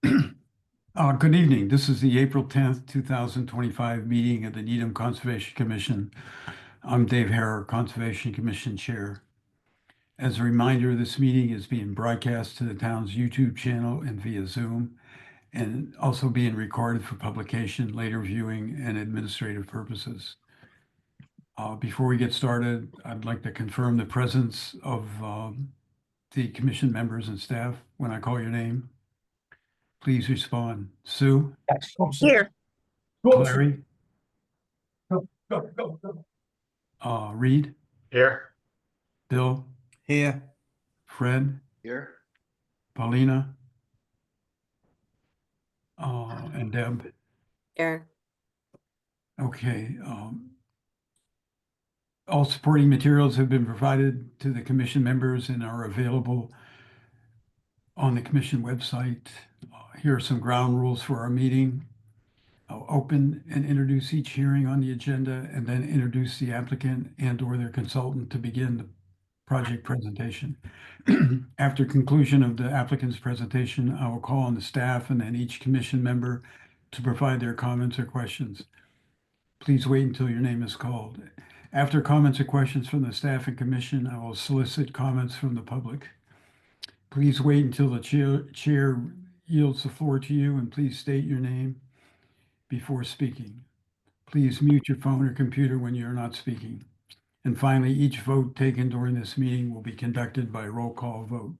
Good evening. This is the April 10th, 2025 meeting of the Needham Conservation Commission. I'm Dave Harrer, Conservation Commission Chair. As a reminder, this meeting is being broadcast to the town's YouTube channel and via Zoom, and also being recorded for publication, later viewing, and administrative purposes. Before we get started, I'd like to confirm the presence of the commission members and staff when I call your name. Please respond. Sue? Here. Larry? Go. Reed? Here. Bill? Here. Fred? Here. Paulina? And Deb? Here. Okay. All supporting materials have been provided to the commission members and are available on the commission website. Here are some ground rules for our meeting. I'll open and introduce each hearing on the agenda and then introduce the applicant and/or their consultant to begin the project presentation. After conclusion of the applicant's presentation, I will call on the staff and then each commission member to provide their comments or questions. Please wait until your name is called. After comments or questions from the staff and commission, I will solicit comments from the public. Please wait until the chair yields the floor to you, and please state your name before speaking. Please mute your phone or computer when you're not speaking. And finally, each vote taken during this meeting will be conducted by roll call vote.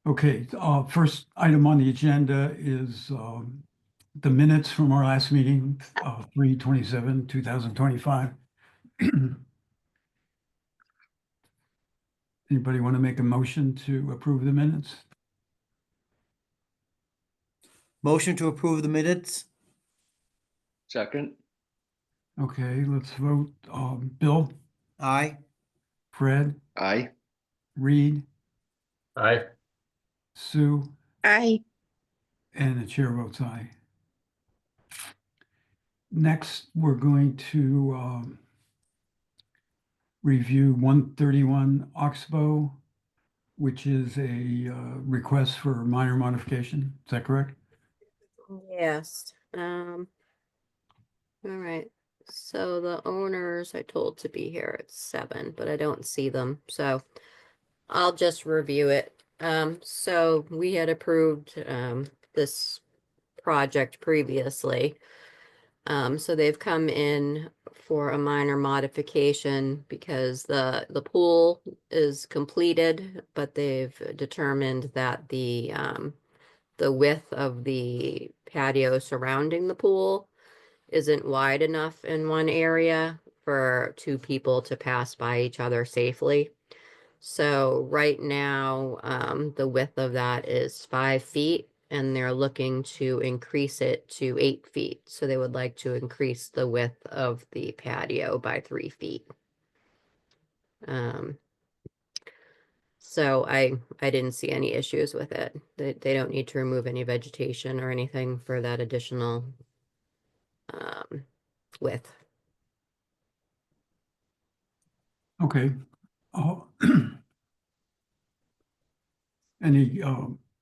Okay, first item on the agenda is the minutes from our last meeting, 3/27/2025. Anybody want to make a motion to approve the minutes? Motion to approve the minutes? Second. Okay, let's vote. Bill? Aye. Fred? Aye. Reed? Aye. Sue? Aye. And the chair votes aye. Next, we're going to review 131 Oxbow, which is a request for minor modification. Is that correct? Yes. All right. So the owners I told to be here at 7, but I don't see them. So I'll just review it. So we had approved this project previously. So they've come in for a minor modification because the pool is completed, but they've determined that the width of the patio surrounding the pool isn't wide enough in one area for 2 people to pass by each other safely. So right now, the width of that is 5 feet, and they're looking to increase it to 8 feet. So they would like to increase the width of the patio by 3 feet. So I didn't see any issues with it. They don't need to remove any vegetation or anything for that additional width. Okay.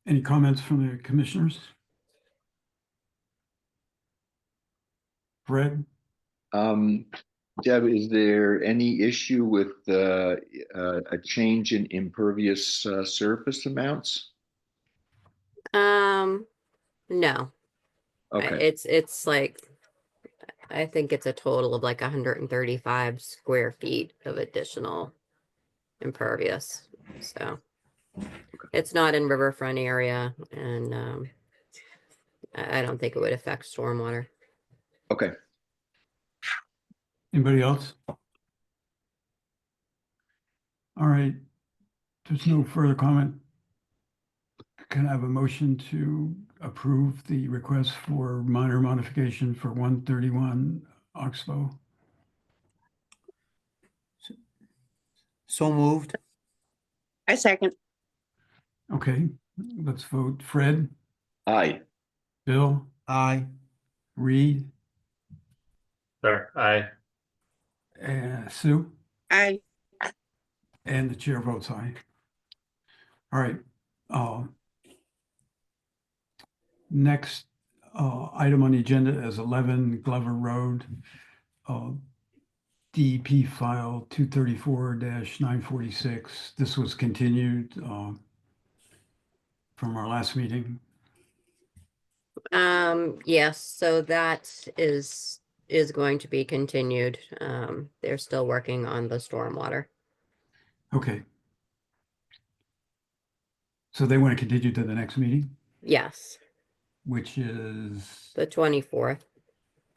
Any comments from the commissioners? Fred? Deb, is there any issue with a change in impervious surface amounts? No. Okay. It's like, I think it's a total of like 135 square feet of additional impervious. So it's not in riverfront area, and I don't think it would affect stormwater. Okay. Anybody else? All right. There's no further comment. Can I have a motion to approve the request for minor modification for 131 Oxbow? So moved. I second. Okay, let's vote. Fred? Aye. Bill? Aye. Reed? Sure. Aye. Sue? Aye. And the chair votes aye. All right. Next item on the agenda is 11 Glover Road. DEP file 234-946. This was continued from our last meeting. Yes, so that is going to be continued. They're still working on the stormwater. Okay. So they want to continue to the next meeting, Yes, which is, the 24th.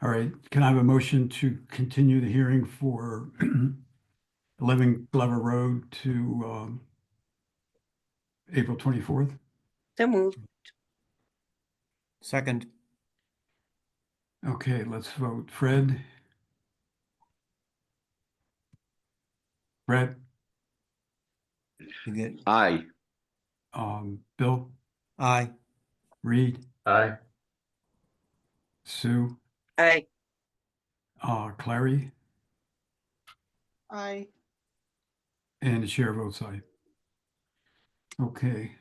all right, can I have a motion to continue the hearing for 11 Glover Road to April 24th? So moved. Second. Okay, let's vote. Fred? Brett? You get, Aye. Bill? aye. Reed? Aye. Sue? Aye. Clary? Aye. And the chair votes aye. Okay.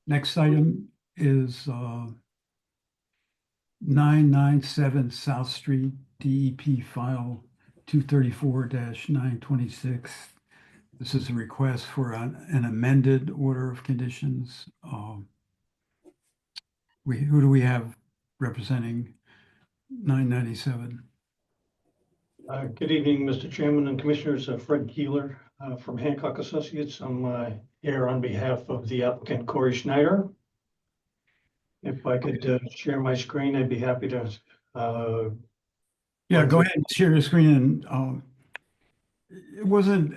Next item is 997 South Street, DEP file 234-926. This is a request for an amended order of conditions. Who do we have representing 997? Good evening, Mr. Chairman and Commissioners. Fred Keeler from Hancock Associates. I'm here on behalf of the applicant Corey Schneider. If I could share my screen, I'd be happy to. Yeah, go ahead and share your screen. And it wasn't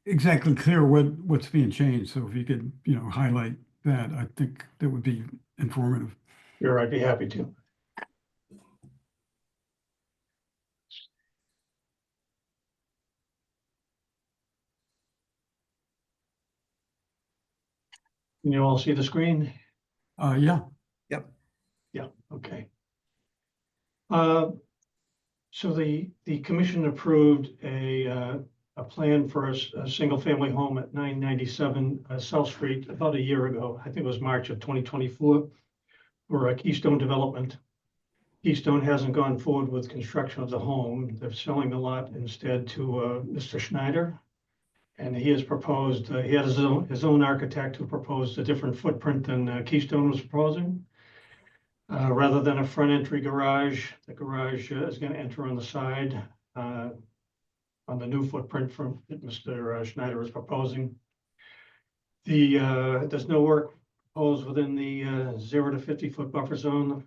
exactly clear what's being changed. So if you could, highlight that, I think that would be informative. Sure, I'd be happy to. Can you all see the screen? Yeah. Yep. Yeah, okay. So the commission approved a plan for a single family home at 997 South Street about a year ago. I think it was March of 2024 for a Keystone development. Keystone hasn't gone forward with construction of the home. They're selling the lot instead to Mr. Schneider. And he has proposed, he had his own architect who proposed a different footprint than Keystone was proposing. Rather than a front entry garage, the garage is going to enter on the side on the new footprint from Mr. Schneider is proposing. There's no work proposed within the 0 to 50 foot buffer zone.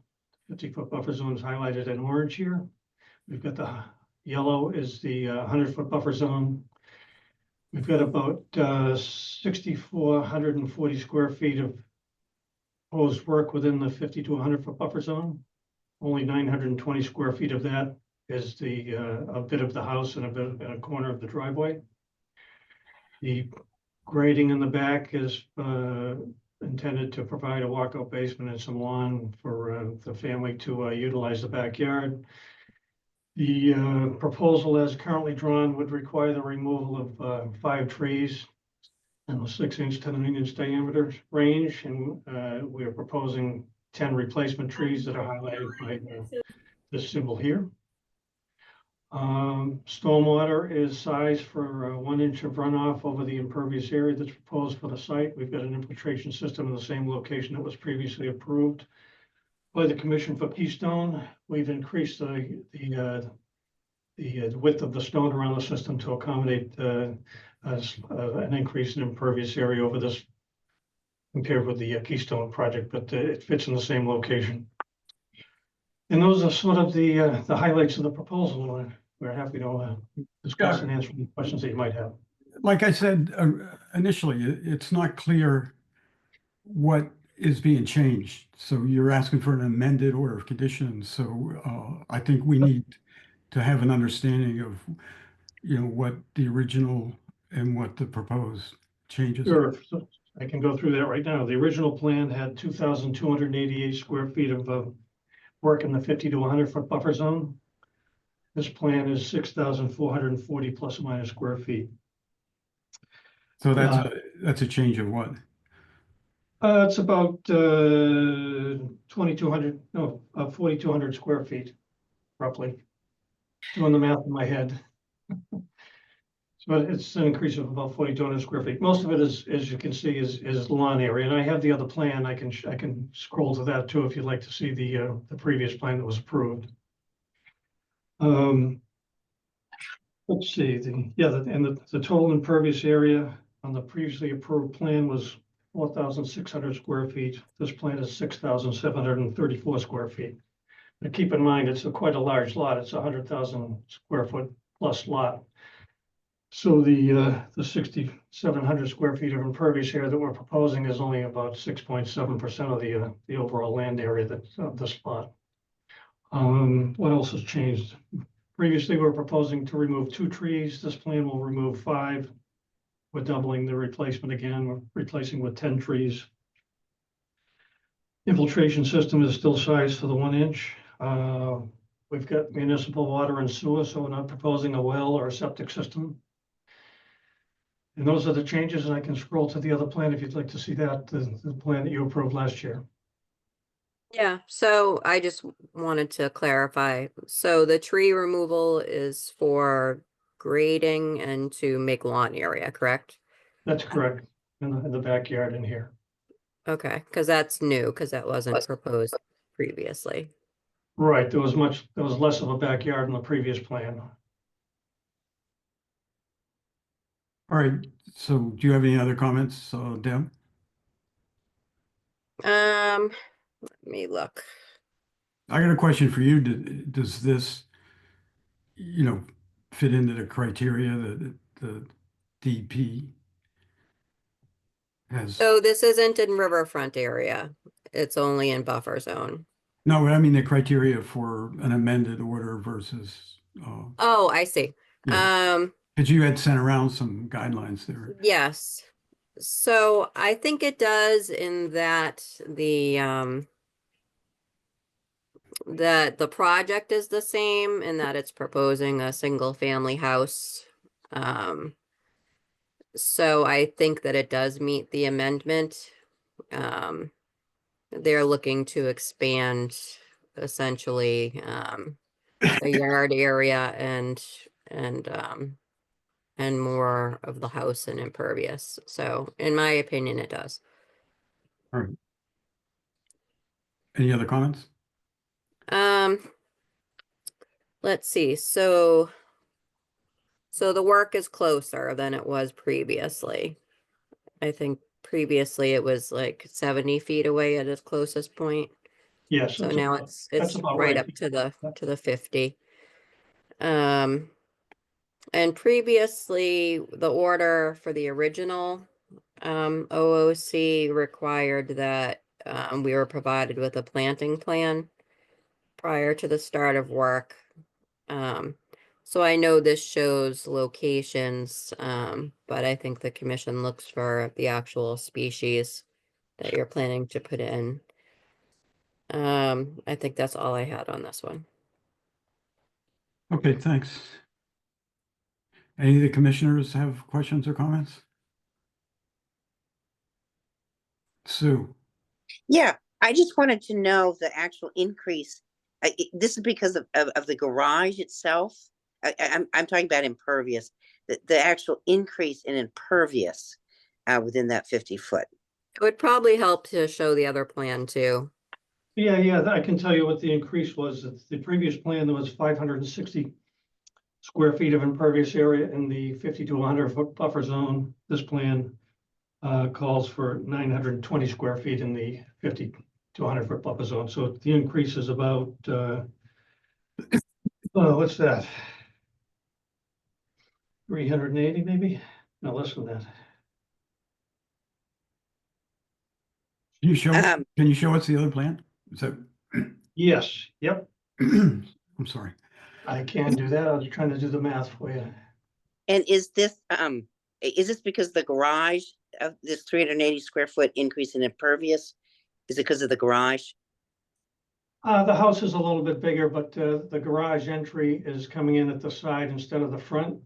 50-foot buffer zone is highlighted in orange here. We've got the yellow is the 100-foot buffer zone. We've got about 6,440 square feet of proposed work within the 50 to 100-foot buffer zone. Only 920 square feet of that is a bit of the house and a corner of the driveway. The grading in the back is intended to provide a walkout basement and some lawn for the family to utilize the backyard. The proposal as currently drawn would require the removal of 5 trees in the 6-inch to 9-inch diameter range, and we are proposing 10 replacement trees that are highlighted by this symbol here. Stormwater is sized for 1 inch of runoff over the impervious area that's proposed for the site. We've got an infiltration system in the same location that was previously approved by the Commission for Keystone. We've increased the width of the stone around the system to accommodate an increase in impervious area over this compared with the Keystone project, but it fits in the same location. And those are sort of the highlights of the proposal. We're happy to discuss and answer any questions that you might have. Like I said initially, it's not clear what is being changed. So you're asking for an amended order of conditions. So I think we need to have an understanding of, what the original and what the proposed changes. Sure, so I can go through that right now. The original plan had 2,288 square feet of work in the 50 to 100-foot buffer zone. This plan is 6,440 plus or minus square feet. So that's a change of what? It's about 4,200 square feet, roughly. Doing the math in my head. So it's an increase of about 4,200 square feet. Most of it is, as you can see, is lawn area. And I have the other plan. I can scroll to that too if you'd like to see the previous plan that was approved. Let's see, the total impervious area on the previously approved plan was 4,600 square feet. This plan is 6,734 square feet. But keep in mind, it's quite a large lot. It's a 100,000 square foot plus lot. So the 6,700 square feet of impervious area that we're proposing is only about 6.7% of the overall land area of this lot. What else has changed? Previously, we were proposing to remove 2 trees. This plan will remove 5. We're doubling the replacement again. We're replacing with 10 trees. Infiltration system is still sized to the 1 inch. We've got municipal water and sewer, so we're not proposing a well or a septic system. And those are the changes, and I can scroll to the other plan if you'd like to see that, the plan that you approved last year. Yeah, so I just wanted to clarify. So the tree removal is for grading and to make lawn area, correct? That's correct, in the backyard in here. Okay, because that's new, because that wasn't proposed previously. Right, there was less of a backyard in the previous plan. All right, so do you have any other comments, Deb? Let me look. I got a question for you. Does this, fit into the criteria that the DP has? So this isn't in riverfront area. It's only in buffer zone. No, I mean the criteria for an amended order versus, Oh, I see. Yeah. because you had sent around some guidelines there. Yes. So I think it does in that the project is the same and that it's proposing a single family house. So I think that it does meet the amendment. They're looking to expand essentially the yard area and more of the house and impervious. So in my opinion, it does. All right. Any other comments? Let's see. So the work is closer than it was previously. I think previously it was like 70 feet away at its closest point. Yes. So that's now about- it's that's about right right. up to the 50. And previously the order for the original OOC required that we were provided with a planting plan prior to the start of work. So I know this shows locations, but I think the commission looks for the actual species that you're planning to put in. I think that's all I had on this one. Okay, thanks. Any of the commissioners have questions or comments? Sue? Yeah, I just wanted to know the actual increase. This is because of the garage itself. I'm talking about impervious, the actual increase in impervious within that 50 foot. It would probably help to show the other plan too. Yeah, I can tell you what the increase was. The previous plan, there was 560 square feet of impervious area in the 50 to 100 foot buffer zone. This plan calls for 920 square feet in the 50 to 100 foot buffer zone. So the increase is about, what's that? 380 maybe? No, less than that. Can you show us the other plan? Is that, Yes, yep, I'm sorry. I can do that. I was trying to do the math for you. And is this because the garage of this 380 square foot increase in impervious? Is it because of the garage? The house is a little bit bigger, but the garage entry is coming in at the side instead of the front.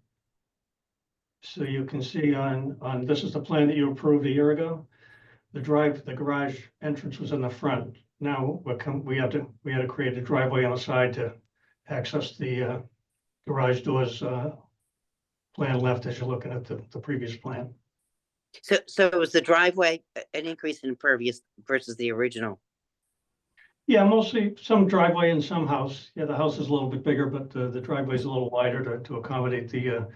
So you can see on, this is the plan that you approved a year ago. The garage entrance was in the front. Now we had to create a driveway on the side to access the garage doors, plan left as you're looking at the previous plan. So it was the driveway, an increase in impervious versus the original. Yeah, mostly some driveway and some house. Yeah, the house is a little bit bigger, but the driveway is a little wider to accommodate the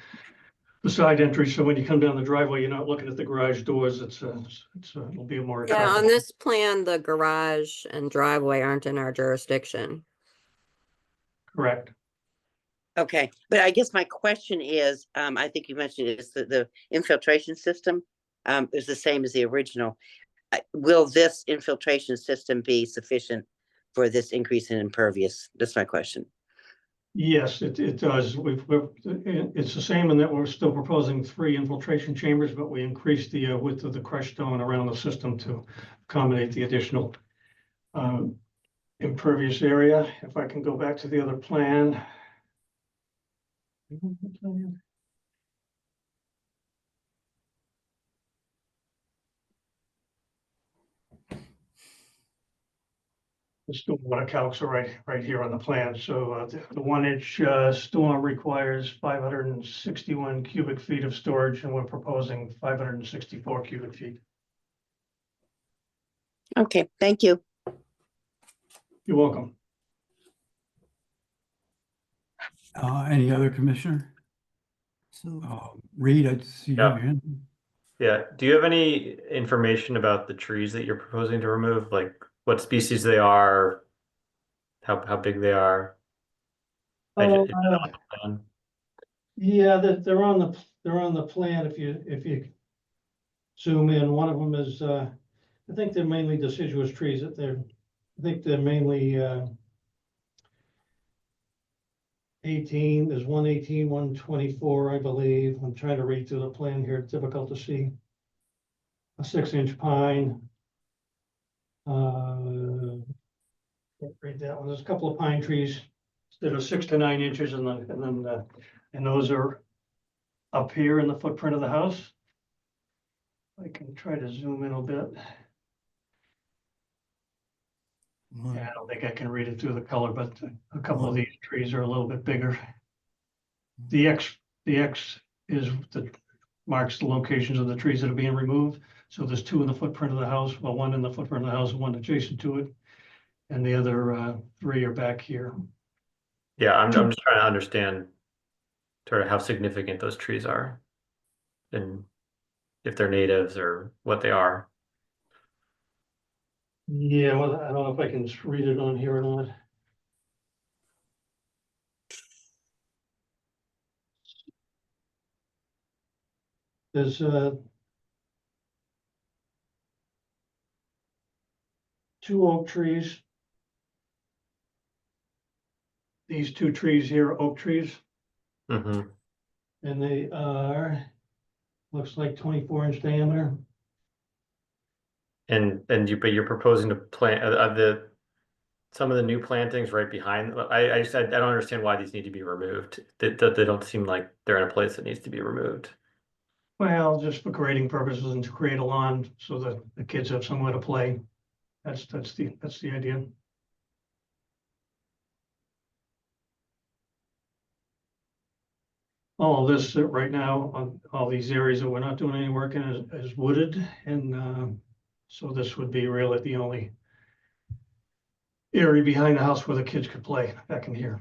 side entry. So when you come down the driveway, you're not looking at the garage doors. It'll be a more Yeah, on attractive. this plan, the garage and driveway aren't in our jurisdiction. Correct. Okay, but I guess my question is, I think you mentioned is the infiltration system is the same as the original. Will this infiltration system be sufficient for this increase in impervious? That's my question. Yes, it does. It's the same in that we're still proposing 3 infiltration chambers, but we increased the width of the crushed stone around the system to accommodate the additional impervious area. If I can go back to the other plan. The stormwater calcs are right here on the plan. So the 1-inch storm requires 561 cubic feet of storage, and we're proposing 564 cubic feet. Okay, thank you. You're welcome. Any other commissioner? So, Reed, I see you have your hand. Yeah, do you have any information about the trees that you're proposing to remove? Like what species they are, how big they are? Oh, Plan? yeah, they're on the plan. If you zoom in, one of them is I think they're mainly deciduous trees I think they're mainly 18. There's 118, 124, I believe. I'm trying to read through the plan here. It's difficult to see. A 6-inch pine. Can't read that one. There's a couple of pine trees that are 6 to 9 inches, and those are up here in the footprint of the house. I can try to zoom in a bit. Yeah, I don't think I can read it through the color, but a couple of these trees are a little bit bigger. The X is marks the locations of the trees that are being removed. So there's 2 in the footprint of the house. Well, 1 in the footprint of the house, and 1 adjacent to it, and the other 3 are back here. Yeah, I'm just trying to understand sort of how significant those trees are and if they're natives or what they are. Yeah, well, I don't know if I can just read it on here or not. There's 2 oak trees. These 2 trees here are oak trees, Mm-hmm. and they are, looks like 24-inch diameter. But you're proposing to plant some of the new plantings right behind. I don't understand why these need to be removed. They don't seem like they're in a place that needs to be removed. Well, just for grading purposes and to create a lawn so that the kids have somewhere to play. That's the idea. All of this right now, on all these areas that we're not doing any work in is wooded, and so this would be really the only area behind the house where the kids could play back in here.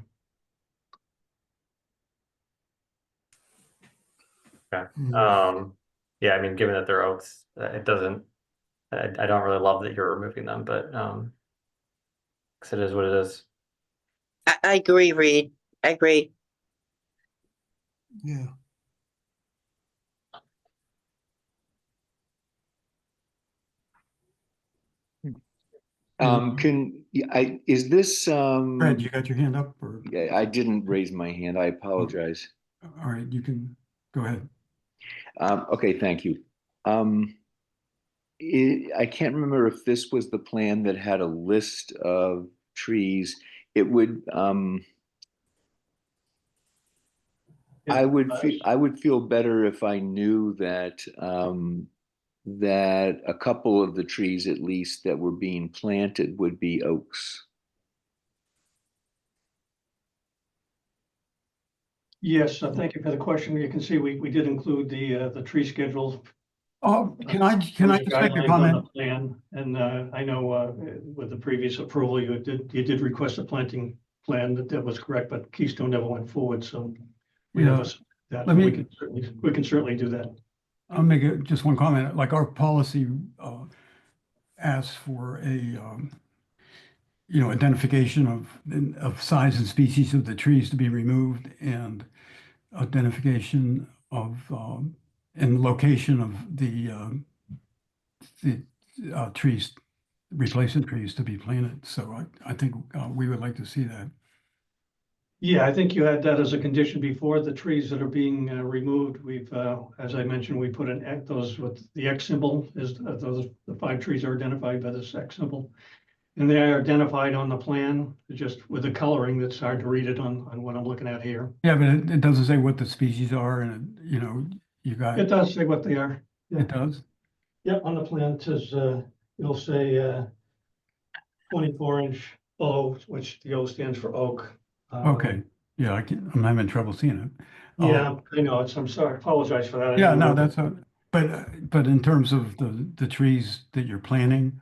Okay. Hmm. Yeah, I mean, given that they're oaks, it doesn't. I don't really love that you're removing them, but 'cause it is what it is. I agree, Reed. I agree. yeah. Is this, Fred, you got your hand up, or, yeah, I didn't raise my hand. I apologize. all right, you can go ahead. Okay, thank you. I can't remember if this was the plan that had a list of trees. It would, I would feel better if I knew that, that a couple of the trees at least that were being planted would be oaks. Yes, thank you for the question. You can see we did include the tree schedule. Oh, can I just make a guidelines on the comment? Plan, and I know with the previous approval, you did request a planting plan that was correct, but Keystone never went forward, so we Yeah. never s- that, Let but me- we can certainly do that. I'll make just one comment. Like our policy asks for a identification of size and species of the trees to be removed and identification of and location of the trees, replacement trees to be planted. So I think we would like to see that. Yeah, I think you had that as a condition before, the trees that are being removed. We've, as I mentioned, we put an X, those with the X symbol is, the 5 trees are identified by this X symbol. And they are identified on the plan, just with the coloring that's hard to read it on what I'm looking at here. Yeah, but it doesn't say what the species are, and you got It does say what they are. it does. Yep, on the plan, it says, it'll say 24-inch O, which the O stands for oak. Okay, yeah, I'm having trouble seeing it. Yeah, I know, I'm sorry, apologize for that. I Yeah, know no, that's but in terms of the trees that you're planting,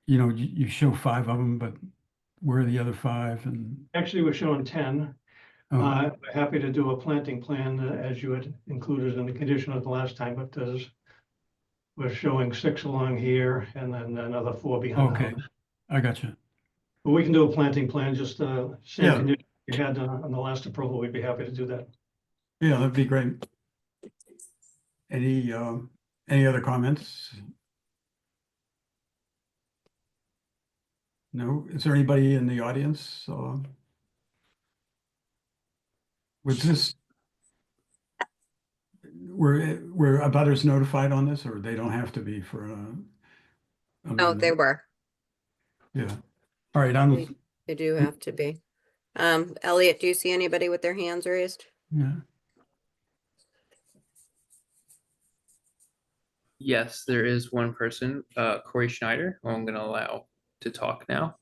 you show 5 of them, but where are the other 5? And Actually, we're showing 10. oh, Happy to do a planting plan as you had included in the condition of the last time, but we're showing 6 along here and then another 4 behind the okay, house. I got you. But we can do a planting plan, just same Yeah. condition you had on the last approval. We'd be happy to do that. Yeah, that'd be great. Any other comments? No? Is there anybody in the audience? Was this, were abutters notified on this, or they don't have to be for Oh, they were. Yeah. All right, They do have to be. Elliot, do you see anybody with their hands raised? yeah. Yes, there is one person, Corey Schneider, who I'm going to allow to talk now.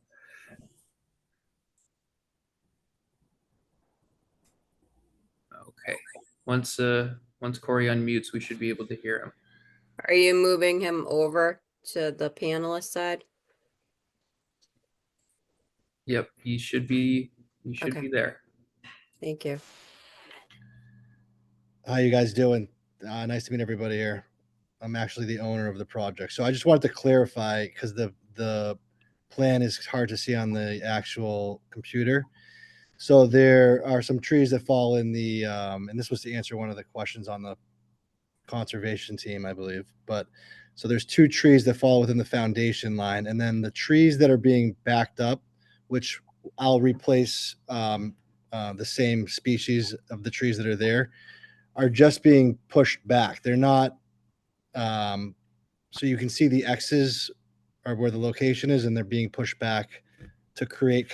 Okay. Once Corey unmutes, we should be able to hear him. Are you moving him over to the panelist side? Yep, he should be Okay. there. Thank you. How you guys doing? Nice to meet everybody here. I'm actually the owner of the project. So I just wanted to clarify because the plan is hard to see on the actual computer. So there are some trees that fall in the, and this was to answer one of the questions on the conservation team, I believe. But so there's 2 trees that fall within the foundation line, and then the trees that are being backed up, which I'll replace the same species of the trees that are there, are just being pushed back. They're not. So you can see the X's are where the location is, and they're being pushed back to create,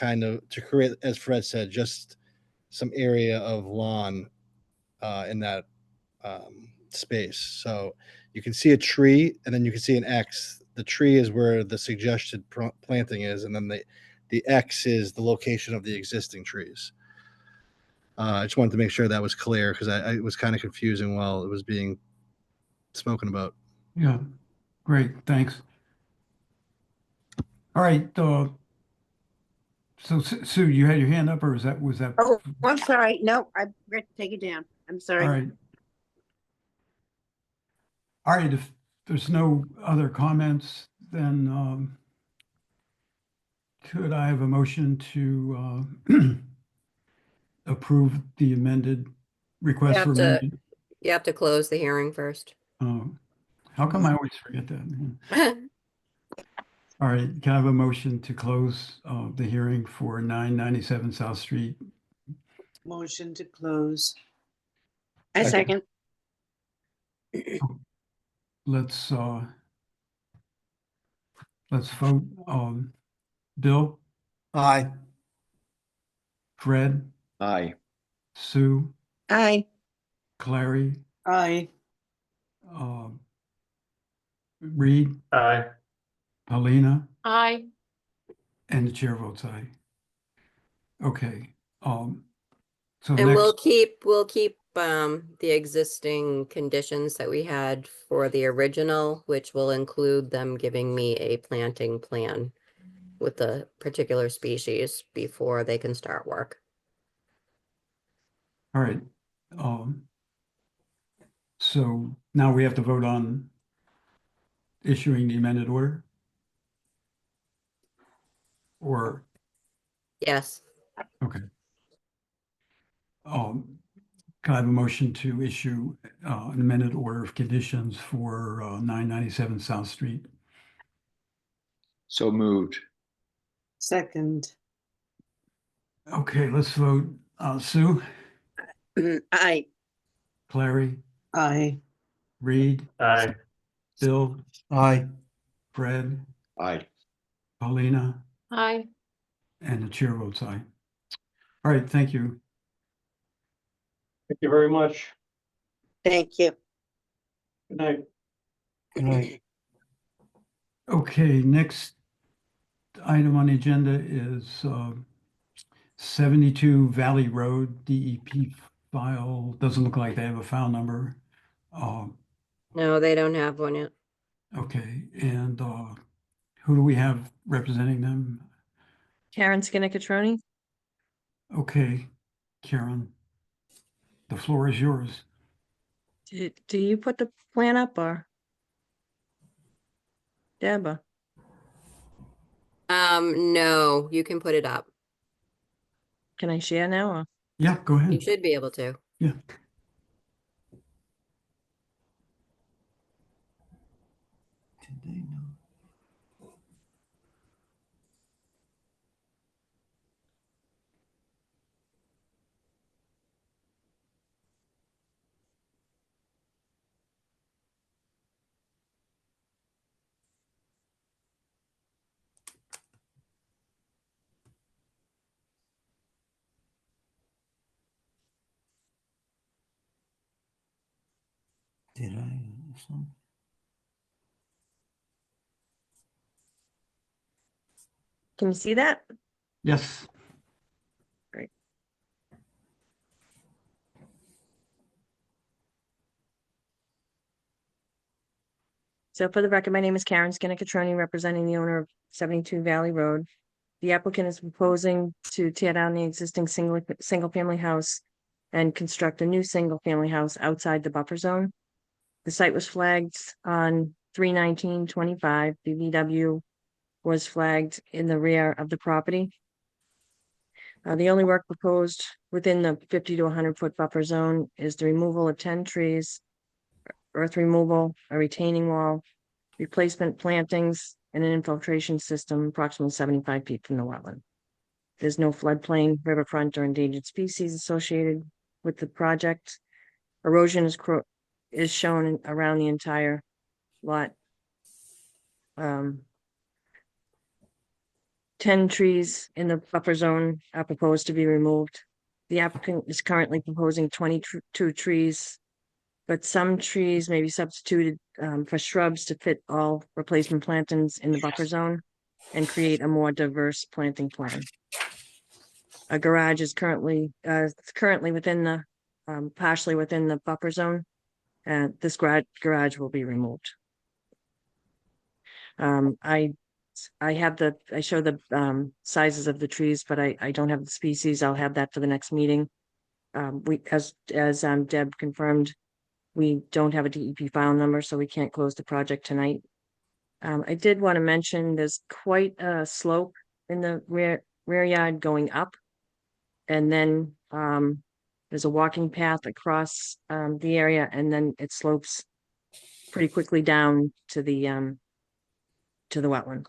as Fred said, just some area of lawn in that space. So you can see a tree, and then you can see an X. The tree is where the suggested planting is, and then the X is the location of the existing trees. I just wanted to make sure that was clear because it was kind of confusing while it was being spoken about. Yeah, great, thanks. All right, so Sue, you had your hand up, or was that? Oh, I'm sorry. No, I forgot to take it down. I'm sorry. All right. All right, if there's no other comments, then could I have a motion to approve the amended request for amended? You have to close the hearing first. How come I always forget that? All right, can I have a motion to close the hearing for 997 South Street? Motion to close. I second. Let's vote. Bill, Aye. Fred, Aye. Sue, Aye. Clary, Aye. Reed, Aye. Paulina, Aye. and the chair votes aye. Okay, so And we'll next, keep the existing conditions that we had for the original, which will include them giving me a planting plan with the particular species before they can start work. all right. So now we have to vote on issuing the amended order? Or, Yes, okay. Can I have a motion to issue an amended order of conditions for 997 South Street? So moved. Second. Okay, let's vote. Sue, Aye. Clary, Aye. Reed, Aye. Bill, Aye. Fred, Aye. Aye. Paulina, and the chair votes aye. All right, thank you. Thank you very much. Thank you. Good night. Good night. Okay, next item on the agenda is 72 Valley Road DEP file. Doesn't look like they have a file number. No, they don't have one yet. Okay, and who do we have representing them? Karen Skinnick-Catroni? Okay, Karen, the floor is yours. Do you put the plan up or? Deborah? No, you can put it up. Can I share now or? Yeah, go You ahead. should be able to. Yeah. Did I? Can you see that? Yes. So for the record, my name is Karen Skinnick-Catroni, representing the owner of 72 Valley Road. The applicant is proposing to tear down the existing single-family house and construct a new single-family house outside the buffer zone. The site was flagged on 3/19/25. The VW was flagged in the rear of the property. The only work proposed within the 50 to 100-foot buffer zone is the removal of 10 trees, earth removal, a retaining wall, replacement plantings, and an infiltration system approximately 75 feet from the wetland. There's no floodplain, riverfront, or endangered species associated with the project. Erosion is shown around the entire lot. 10 trees in the buffer zone are proposed to be removed. The applicant is currently proposing 22 trees, but some trees may be substituted for shrubs to fit all replacement plantings in the buffer zone and create a more diverse planting plan. A garage is currently within the partially within the buffer zone, and this garage will be removed. I show the sizes of the trees, but I don't have the species. I'll have that for the next meeting. As Deb confirmed, we don't have a DEP file number, so we can't close the project tonight. I did want to mention there's quite a slope in the rear yard going up. And then there's a walking path across the area, and then it slopes pretty quickly down to the wetland.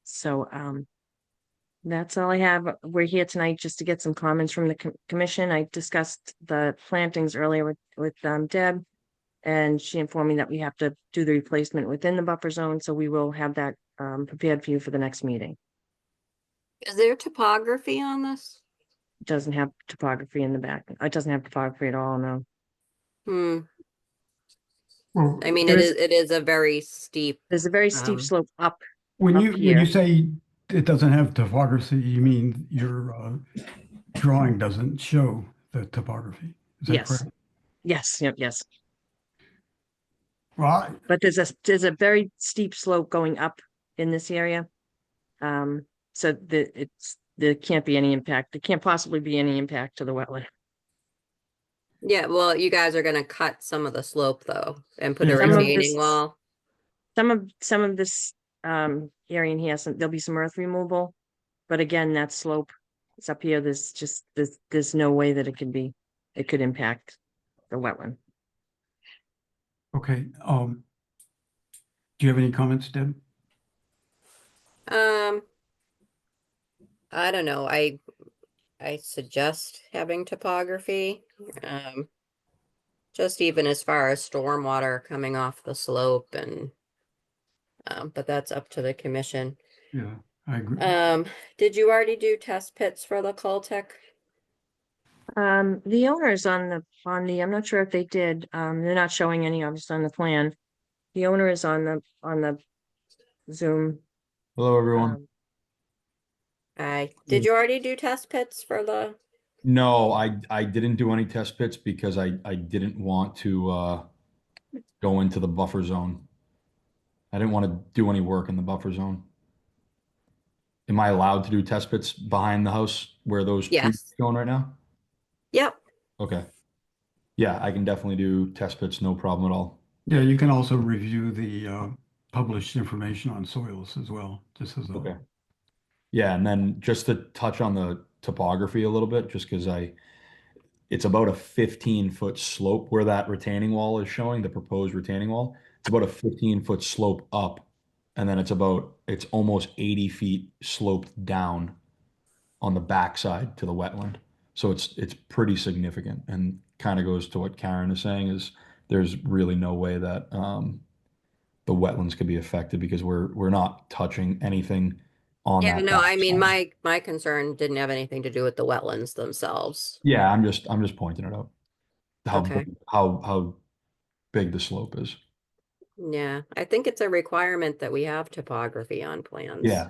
So that's all I have. We're here tonight just to get some comments from the commission. I discussed the plantings earlier with Deb, and she informed me that we have to do the replacement within the buffer zone. So we will have that prepared for you for the next meeting. Is there topography on this? doesn't have topography in the back. It doesn't have topography at all, no. Well, I mean, There it is- is a very steep, There's a very steep Um, slope up. when up you here. say it doesn't have topography, you mean your drawing doesn't show the topography? Is that Yes. correct? Yes, yep, yes. Well, But there's a very steep slope going up in this area. So there can't be any impact. There can't possibly be any impact to the wetland. yeah, well, you guys are gonna cut some of the slope though and put a Yeah, some of retaining this- wall. Some of this area in here, there'll be some earth removal. But again, that slope is up here. There's no way that it could impact the wetland. okay, do you have any comments, Deb? I don't know, I suggest having topography, just even as far as stormwater coming off the slope and, but that's up to the commission. Yeah, I agree. Did you already do test pits for the Caltech? The owners on the, I'm not sure if they did, they're not showing any obviously on the plan. The owner is on the Zoom. Hello, everyone. Did you already do test pits for the, No, I didn't do any test pits because I didn't want to go into the buffer zone. I didn't want to do any work in the buffer zone. Am I allowed to do test pits behind the house where those trees Yes. are going right now? yep, Okay. Yeah, I can definitely do test pits, no problem at all. Yeah, you can also review the published information on soils as well, just as a. Okay. Yeah, and then just to touch on the topography a little bit, just because it's about a 15-foot slope where that retaining wall is showing, the proposed retaining wall. It's about a 15-foot slope up, and then it's almost 80 feet sloped down on the backside to the wetland. So it's pretty significant, and kind of goes to what Karen is saying, is there's really no way that the wetlands could be affected because we're not touching anything on yeah, that no, I mean, backside. my concern didn't have anything to do with the wetlands themselves. Yeah, I'm just pointing it out. Okay. How big the slope is. Yeah, I think it's a requirement that we have topography on plans. Yeah,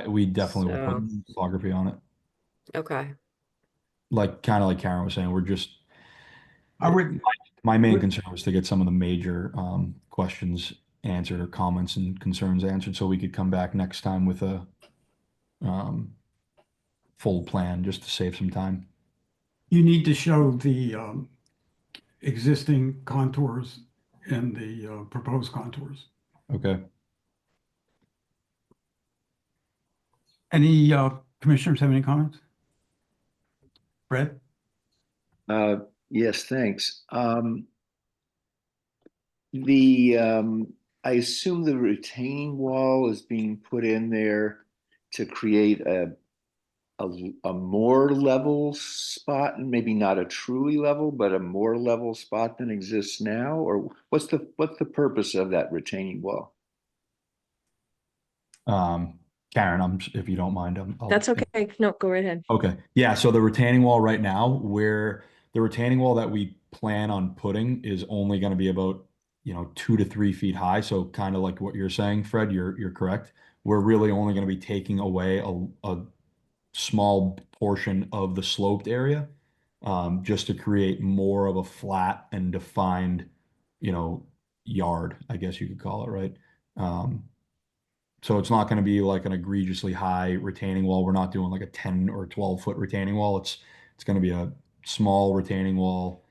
we definitely will put So- topography on it. Okay, Kind of like Karen was saying, we're just, I would, my main concern was to get some of the major questions answered or comments and concerns answered so we could come back next time with a full plan just to save some time. you need to show the existing contours and the proposed contours. Okay. Any commissioners have any comments? Brett? Yes, thanks. I assume the retaining wall is being put in there to create a more level spot, and maybe not a truly level, but a more level spot than exists now? Or what's the purpose of that retaining wall? Karen, if you don't mind, That's okay. No, go right ahead. Okay. Yeah. So the retaining wall right now, where the retaining wall that we plan on putting is only going to be about, 2 to 3 feet high. So kind of like what you're saying, Fred, you're correct. We're really only going to be taking away a small portion of the sloped area, just to create more of a flat and defined, yard, I guess you could call it, right? So it's not going to be like an egregiously high retaining wall. We're not doing like a 10 or 12-foot retaining wall. It's going to be a small retaining wall,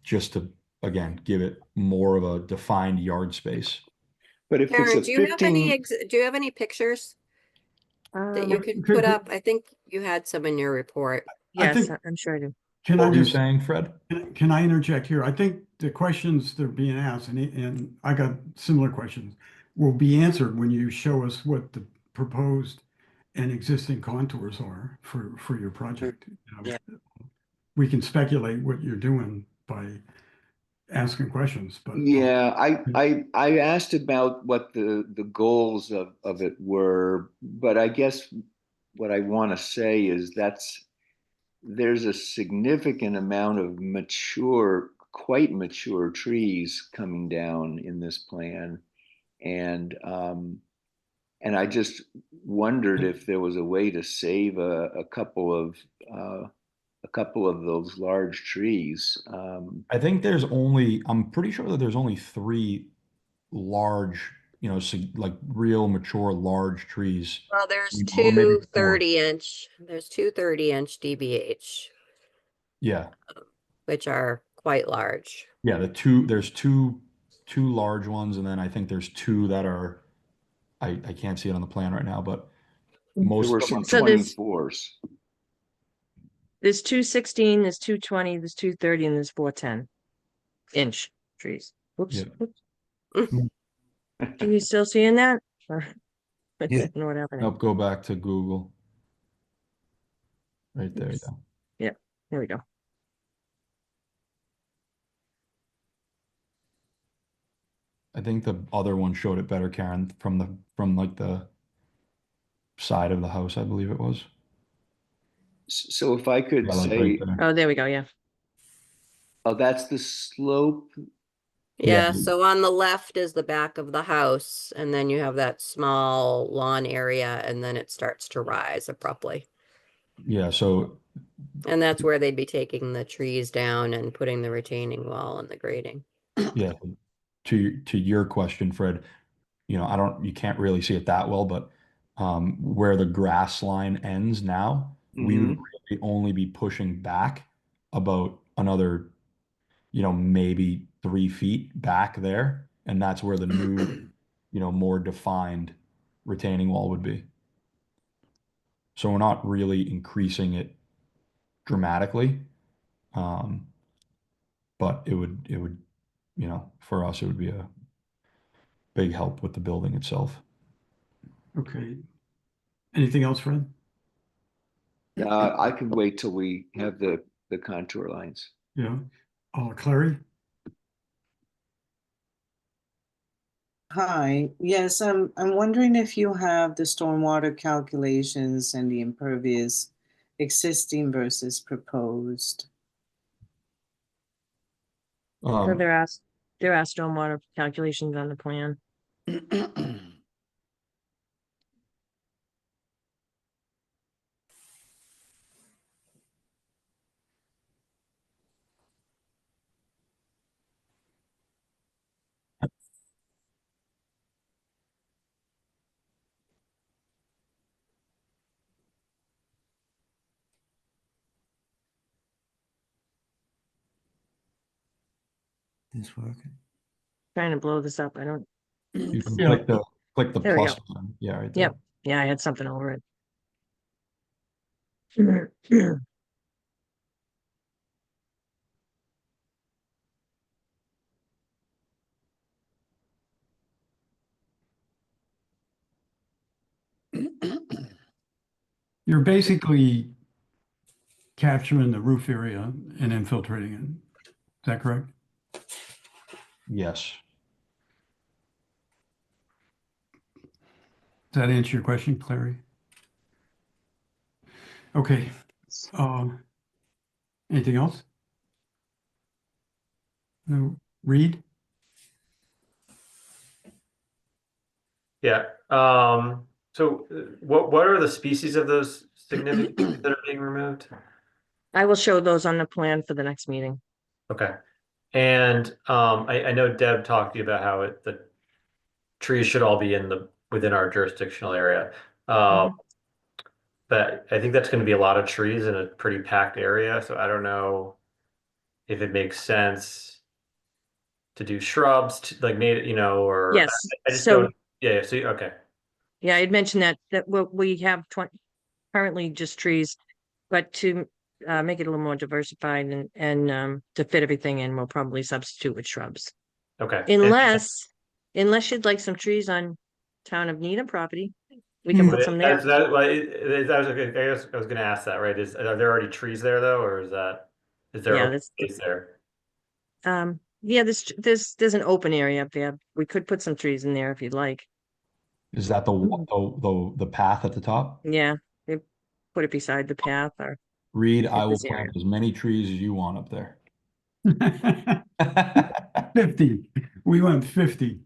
just to, again, give it more of a defined yard space. But if Karen, it's do a you have any, 15, do you have any pictures that you could could- put up? I think you had some in your report. I Yes, think- I'm sure I do. Can What I were you just, saying, Fred? can I interject here? I think the questions that are being asked, and I got similar questions, will be answered when you show us what the proposed and existing contours are for your project. Yeah. We can speculate what you're doing by asking questions, but. yeah, I asked about what the goals of it were, but I guess what I want to say is that's there's a significant amount of mature, quite mature trees coming down in this plan. And I just wondered if there was a way to save a couple of those large trees. I think I'm pretty sure that there's only 3 large, like real mature large trees. Well, there's Or maybe two 4. 30-inch, there's two 30-inch DBH, Yeah, which are quite large. yeah, there's two large ones, and then I think there's 2 that are, I can't see it on the plan right now, but There most were of some them, So there's- 24s. There's 216, there's 220, there's 230, and there's 410-inch trees. Whoops. Yeah. whoops. Can you still seeing that? Or I Yeah. don't know what happened. nope, go back to Google. Right there, Oops. yeah. There we go. I think the other one showed it better, Karen, from like the side of the house, I believe it was. So if I could Yeah, like say, right there. Oh, there we go. Yeah. oh, that's the slope. Yeah, Yeah. so on the left is the back of the house, and then you have that small lawn area, and then it starts to rise abruptly. Yeah, so And that's where they'd be taking the trees down and putting the retaining wall and the grading. yeah, to your question, Fred, you can't really see it that well, but where the grass line ends now, we would really only be pushing back about another, maybe 3 feet back there, and that's where the new, more defined retaining wall would be. So we're not really increasing it dramatically. But it would, for us, it would be a big help with the building itself. Okay. Anything else, Fred? I could wait till we have the contour lines. Yeah. Clary? Hi, yes, I'm wondering if you have the stormwater calculations and the impervious existing versus proposed. So there are stormwater calculations on the plan. This working? Trying to blow this up. I don't. You can Yeah. click the There we plus button. Yeah, right there. Yep. Yeah, I had something over it. You're basically capturing the roof area and infiltrating it. Is that correct? Yes. Does that answer your question, Clary? Okay. Anything else? No. Reed? Yeah, so what are the species of those significant trees that are being removed? I will show those on the plan for the next meeting. Okay. And I know Deb talked to you about how the trees should all be within our jurisdictional area. But I think that's going to be a lot of trees in a pretty packed area, so I don't know if it makes sense to do shrubs, like native, or Yes, I just so- don't. Yeah. So okay. Yeah, I'd mentioned that we have currently just trees, but to make it a little more diversified and to fit everything in, we'll probably substitute with shrubs. Okay. Unless you'd like some trees on Town of Needham property, we can put some there. I guess I was going to ask that, right? Are there already trees there though, or is there Yeah, open that's- space there? Yeah, there's an open area up there. We could put some trees in there if you'd like. Is that the path at the top? Yeah, they put it beside the path or Reed, I At will this plant area. as many trees as you want up there. 50. We want 50.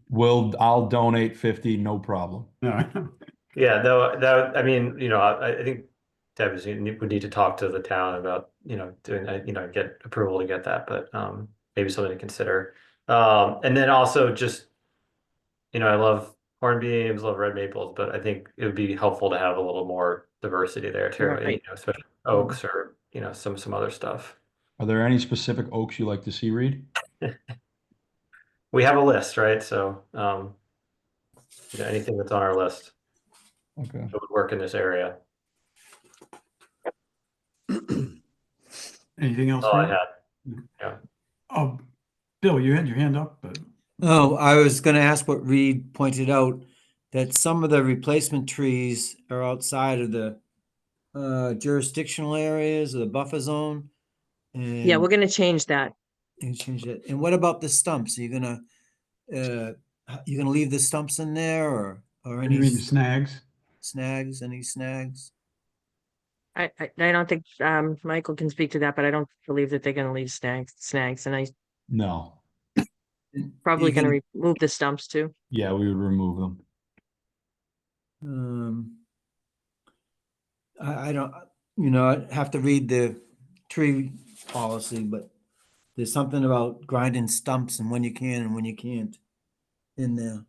I'll donate 50, no problem. No. Yeah, no, that, I mean, I think Deb would need to talk to the town about, doing, get approval to get that, but, maybe something to consider. And then also just, I love hornbeams, love red maples, but I think it would be helpful to have a little more diversity there too, Right. especially oaks or, some other stuff. Are there any specific oaks you like to see, Reed? We have a list, right? So, anything that's on our list Okay. that would work in this area. Anything else? All I Fred? had. Yeah. Bill, you had your hand up, but Oh, I was gonna ask what Reed pointed out, that some of the replacement trees are outside of the jurisdictional areas of the buffer zone. Yeah, And we're gonna change that. and change it. And what about the stumps? Are you gonna leave the stumps in there or you any mean snags? snags? Any snags? I don't think, Michael can speak to that, but I don't believe that they're gonna leave snags, and I No. probably You're gonna remove the stumps too. Yeah, we would remove them. I don't, I'd have to read the tree policy, but there's something about grinding stumps and when you can and when you can't in there.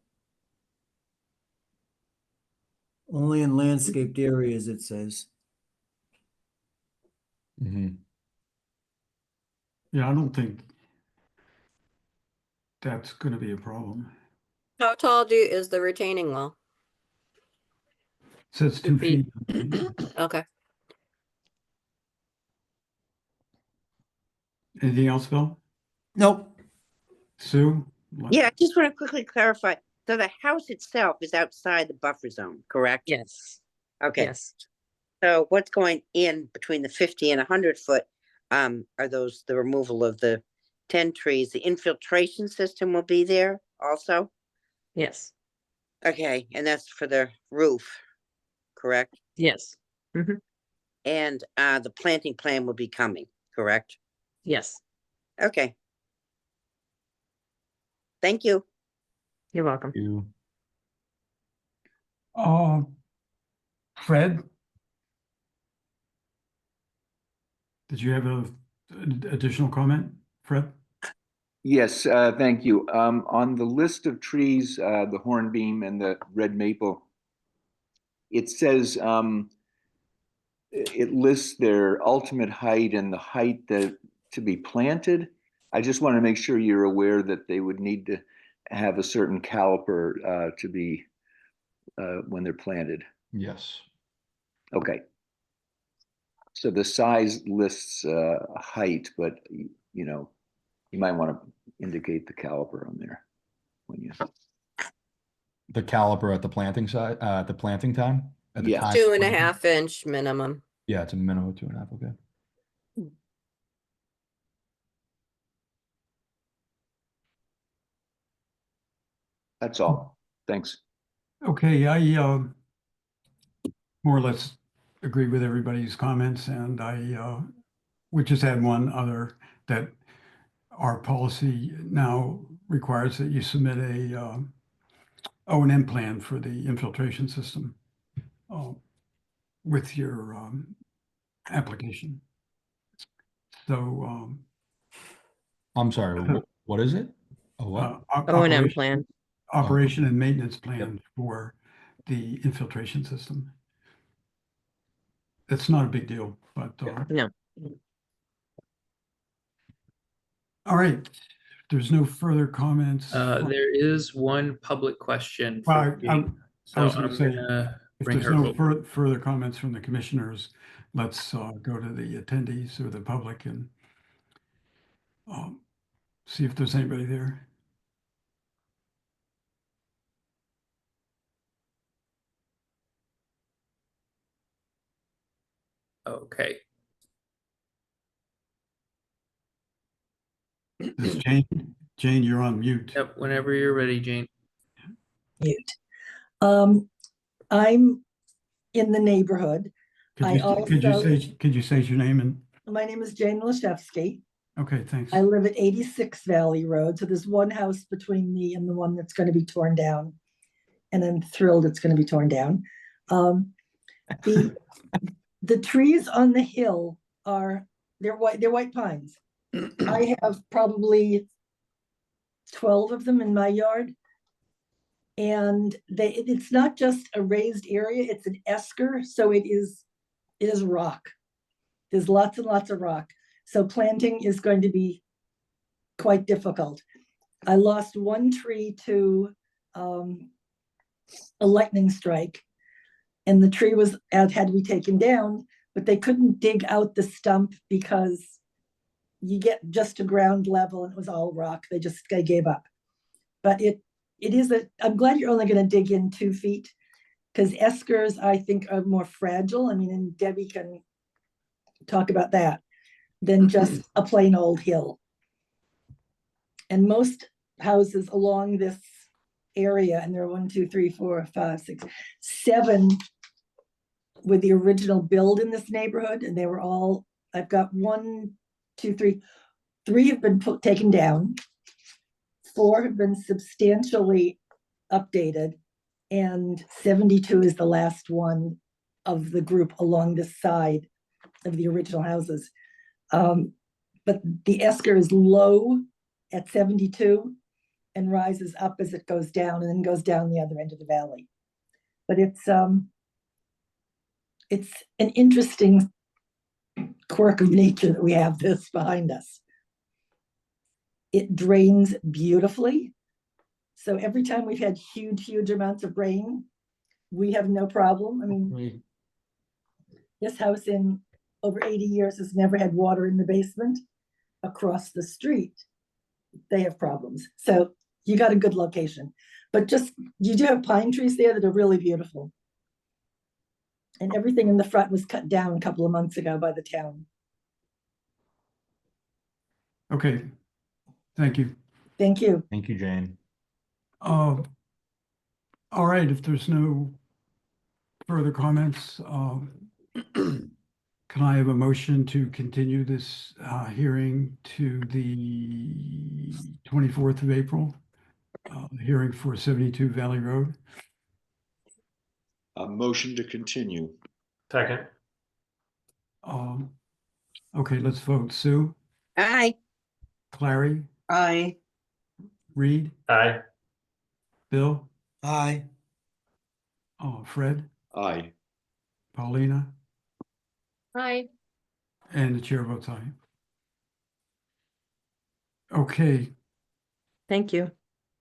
Only in landscaped areas, it says. Mhm. Yeah, I don't think that's going to be a problem. How tall is the retaining wall? Says 2 2 feet. feet. Okay. Anything else, Bill? Nope. Sue? Yeah, I just want to quickly clarify. So the house itself is outside the buffer zone, correct? Yes, Okay, yes. so what's going in between the 50 and 100 foot? Are those the removal of the 10 trees? The infiltration system will be there also? Yes, Okay, and that's for the roof, correct? yes, And the planting plan will be coming, correct? yes. Okay. Thank you. You're welcome. You. Fred? Did you have an additional comment, Fred? Yes, thank you. On the list of trees, the hornbeam and the red maple, it says it lists their ultimate height and the height that to be planted. I just want to make sure you're aware that they would need to have a certain caliper to be when they're planted. Yes. Okay. So the size lists height, but you might want to indicate the caliper on there when you. The caliper at the planting side, the planting time? At the Yeah. time of 2.5 planting? inch minimum. Yeah, it's a minimum of 2.5, okay. That's all. Thanks. Okay, I more or less agree with everybody's comments, and I would just add one other, that our policy now requires that you submit a O&M plan for the infiltration system with your application. So I'm sorry, what is it? A what? O&M plan. Operation and maintenance plan for the infiltration system. It's not a big deal, but No. all right. There's no further comments. There is one public question. Well, for I Kate, I was so going to I'm say, gonna if bring there's her no over. further comments from the commissioners, let's go to the attendees or the public and see if there's anybody there. Okay. This is Jane. Jane, you're on mute. Yep, whenever you're ready, Jane. Mute. I'm in the neighborhood. Could I you say your name and, My name is Jane Lashevsky. okay, thanks. I live at 86 Valley Road, so there's one house between me and the one that's going to be torn down. And I'm thrilled it's going to be torn down. The trees on the hill they're white pines. I have probably 12 of them in my yard. And it's not just a raised area, it's an esker, so it is rock. There's lots and lots of rock. So planting is going to be quite difficult. I lost one tree to a lightning strike, and the tree had to be taken down, but they couldn't dig out the stump because you get just to ground level and it was all rock. They gave up. But I'm glad you're only going to dig in 2 feet, because eskers, I think, are more fragile. I mean, and Debbie can talk about that, than just a plain old hill. And most houses along this area, and there are 1, 2, 3, 4, 5, 6, 7 with the original build in this neighborhood, and they were all, I've got 1, 2, 3, 3 have been taken down, 4 have been substantially updated, and 72 is the last one of the group along the side of the original houses. But the esker is low at 72 and rises up as it goes down, and then goes down the other end of the valley. But it's an interesting quirk of nature that we have this behind us. It drains beautifully. So every time we've had huge amounts of rain, we have no problem. I mean, this house in over 80 years has never had water in the basement. Across the street, they have problems. So you got a good location. But you do have pine trees there that are really beautiful. And everything in the front was cut down a couple of months ago by the town. Okay, thank you. Thank you. Thank you, Jane. All right, if there's no further comments, can I have a motion to continue this hearing to the 24th of April? Hearing for 72 Valley Road. A motion to continue. Second. Okay, let's vote. Sue, Aye. Clary, Aye. Reed, Aye. Bill, Aye. Fred, Aye. Paulina, Hi. and the chair votes aye. Okay, Thank you.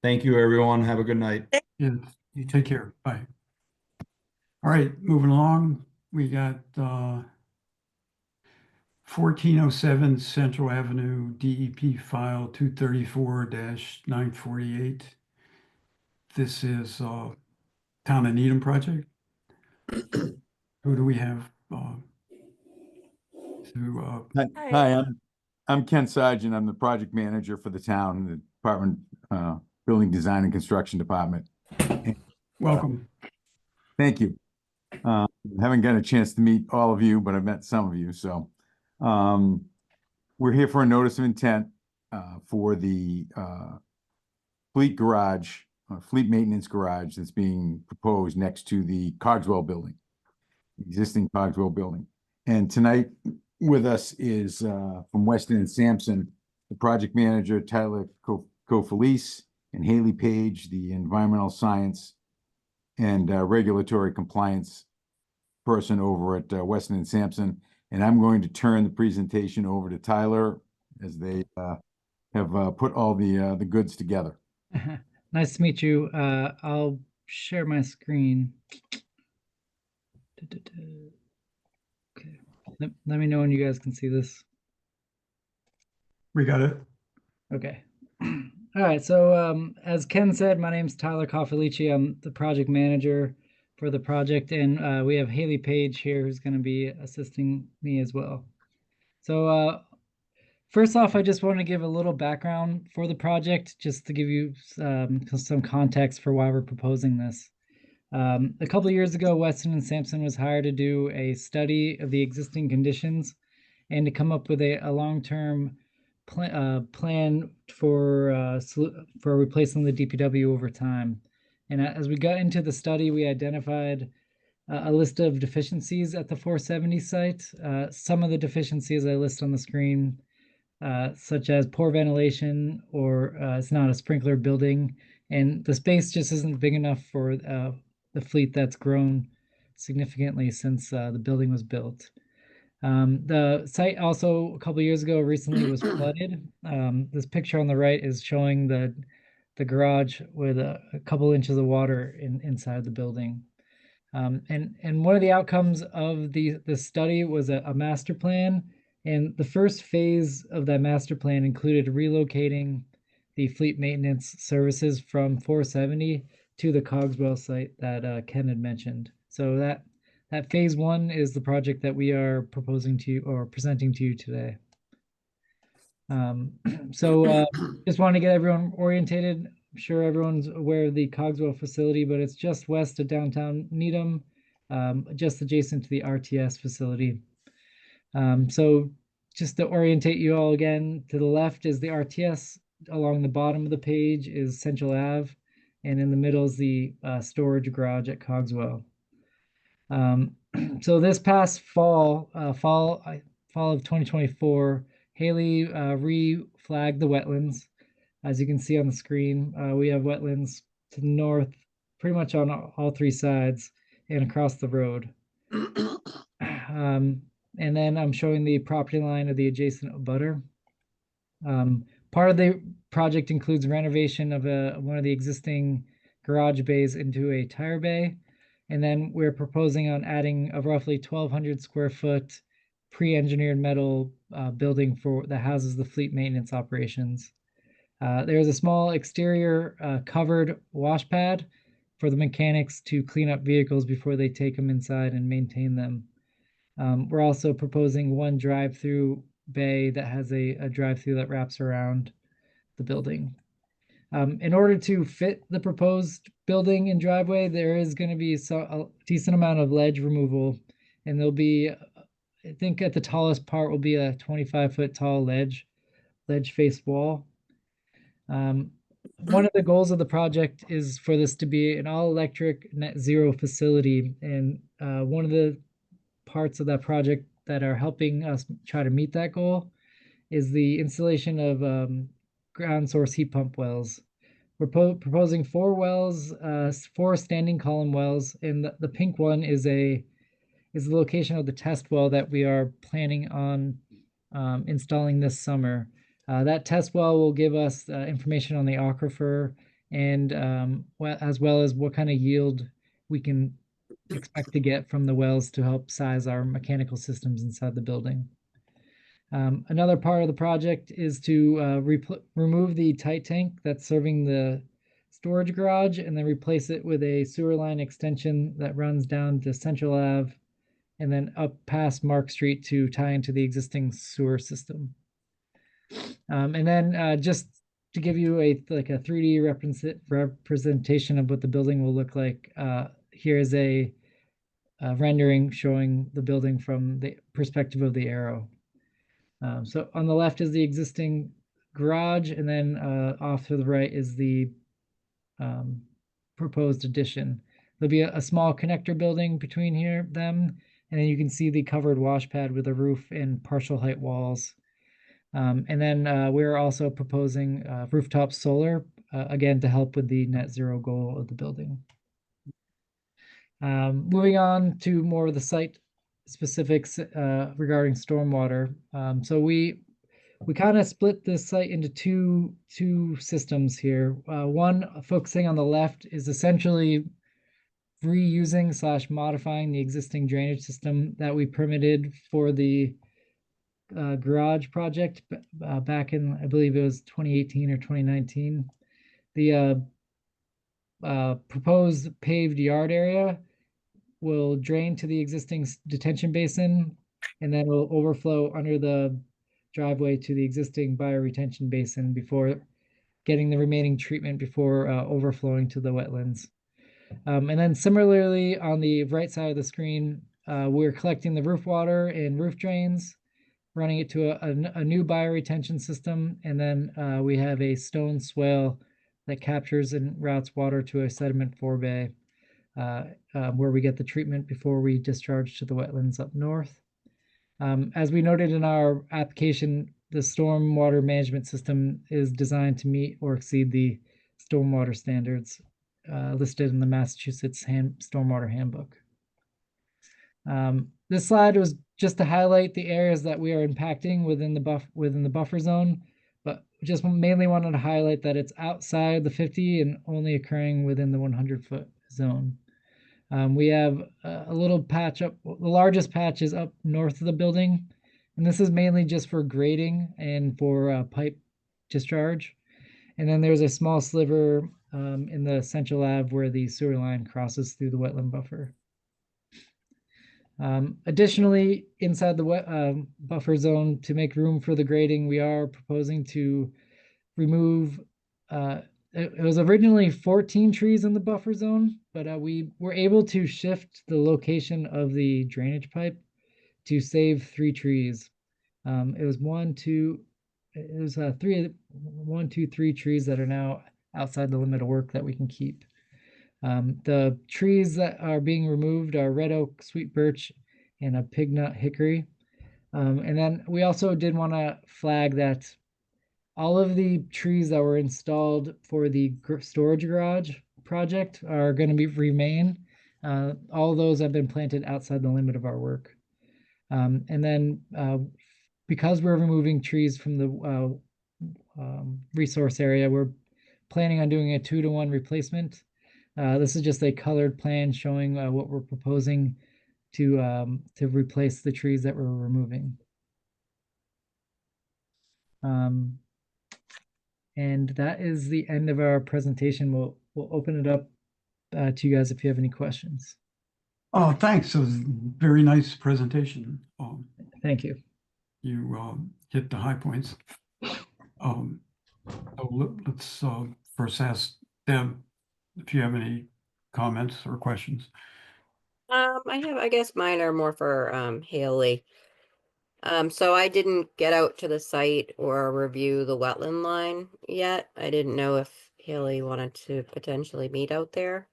Thank you, everyone. Have a good night. yeah, you take care. Bye. All right, moving along, we got 1407 Central Avenue, DEP file 234-948. This is Town of Needham project. Who do we have Hi, I'm Ken Sargent. I'm the project manager for the town, the department, Building Design and Construction Department. welcome. Thank you. Haven't got a chance to meet all of you, but I've met some of you. So we're here for a notice of intent for the fleet garage, fleet maintenance garage that's being proposed next to the Cogswell building, existing Cogswell building. And tonight with us is from Weston and Sampson, the project manager, Tyler Kofelice, and Haley Page, the environmental science and regulatory compliance person over at Weston and Sampson. And I'm going to turn the presentation over to Tyler as they have put all the goods together. Nice to meet you. I'll share my screen. Okay. Let me know when you guys can see this. We got it. Okay. All right. So as Ken said, my name's Tyler Kofelice. I'm the project manager for the project, and we have Haley Page here who's going to be assisting me as well. So first off, I just want to give a little background for the project, just to give you some context for why we're proposing this. A couple of years ago, Weston and Sampson was hired to do a study of the existing conditions and to come up with a long-term plan for replacing the DPW over time. And as we got into the study, we identified a list of deficiencies at the 470 site. Some of the deficiencies I list on the screen, such as poor ventilation, or it's not a sprinkler building, and the space just isn't big enough for the fleet that's grown significantly since the building was built. The site also a couple years ago recently was flooded. This picture on the right is showing the garage with a couple inches of water inside the building. And one of the outcomes of the study was a master plan. And the first phase of that master plan included relocating the fleet maintenance services from 470 to the Cogswell site that Ken had mentioned. So that phase one is the project that we are proposing to you or presenting to you today. Just want to get everyone orientated. I'm sure everyone's aware of the Cogswell facility, but it's just west of downtown Needham, just adjacent to the RTS facility. So just to orientate you all again, to the left is the RTS. Along the bottom of the page is Central Ave, and in the middle is the storage garage at Cogswell. So this past fall of 2024, Haley re-flagged the wetlands. As you can see on the screen, we have wetlands to the north, pretty much on all three sides and across the road. And then I'm showing the property line of the adjacent abutter. Part of the project includes renovation of one of the existing garage bays into a tire bay. And then we're proposing on adding a roughly 1,200 square foot pre-engineered metal building that houses the fleet maintenance operations. There's a small exterior covered wash pad for the mechanics to clean up vehicles before they take them inside and maintain them. We're also proposing one drive-through bay that has a drive-through that wraps around the building. In order to fit the proposed building and driveway, there is going to be a decent amount of ledge removal, and there'll be, I think at the tallest part will be a 25-foot tall ledge face wall. One of the goals of the project is for this to be an all-electric net zero facility, and one of the parts of that project that are helping us try to meet that goal is the installation of ground source heat pump wells. We're proposing 4 wells, 4 standing column wells, and the pink one is the location of the test well that we are planning on installing this summer. That test well will give us information on the aquifer and as well as what kind of yield we can expect to get from the wells to help size our mechanical systems inside the building. Another part of the project is to remove the tight tank that's serving the storage garage and then replace it with a sewer line extension that runs down to Central Ave and then up past Mark Street to tie into the existing sewer system. And then just to give you a 3D representation of what the building will look like, here's a rendering showing the building from the perspective of the arrow. So on the left is the existing garage, and then off to the right is the proposed addition. There'll be a small connector building between them, and then you can see the covered wash pad with a roof and partial height walls. And then we're also proposing rooftop solar, again, to help with the net zero goal of the building. Moving on to more of the site specifics regarding stormwater. So we kind of split this site into two systems here. One focusing on the left is essentially reusing / modifying the existing drainage system that we permitted for the garage project back in, I believe it was 2018 or 2019. The proposed paved yard area will drain to the existing detention basin, and then will overflow under the driveway to the existing bioretention basin before getting the remaining treatment before overflowing to the wetlands. And then similarly, on the right side of the screen, we're collecting the roof water in roof drains, running it to a new bioretention system, and then we have a stone swale that captures and routes water to a sediment forebay, where we get the treatment before we discharge to the wetlands up north. As we noted in our application, the stormwater management system is designed to meet or exceed the stormwater standards listed in the Massachusetts Stormwater Handbook. This slide was just to highlight the areas that we are impacting within the buffer zone, but just mainly wanted to highlight that it's outside the 50 and only occurring within the 100-foot zone. We have a little patch up, the largest patch is up north of the building, and this is mainly just for grading and for pipe discharge. And then there's a small sliver in the Central Ave where the sewer line crosses through the wetland buffer. Additionally, inside the buffer zone, to make room for the grading, we are proposing to remove, it was originally 14 trees in the buffer zone, but we were able to shift the location of the drainage pipe to save 3 trees. It was 3 trees that are now outside the limit of work that we can keep. The trees that are being removed are red oak, sweet birch, and a pignut hickory. And then we also did want to flag that all of the trees that were installed for the storage garage project are going to remain. All of those have been planted outside the limit of our work. And then because we're removing trees from the resource area, we're planning on doing a 2-to-1 replacement. This is just a colored plan showing what we're proposing to replace the trees that we're removing. And that is the end of our presentation. We'll open it up to you guys if you have any questions. Oh, thanks. It was a very nice presentation. Thank you. You hit the high points. Let's first ask Deb if you have any comments or questions. I guess mine are more for Haley. So I didn't get out to the site or review the wetland line yet. I didn't know if Haley wanted to potentially meet out there.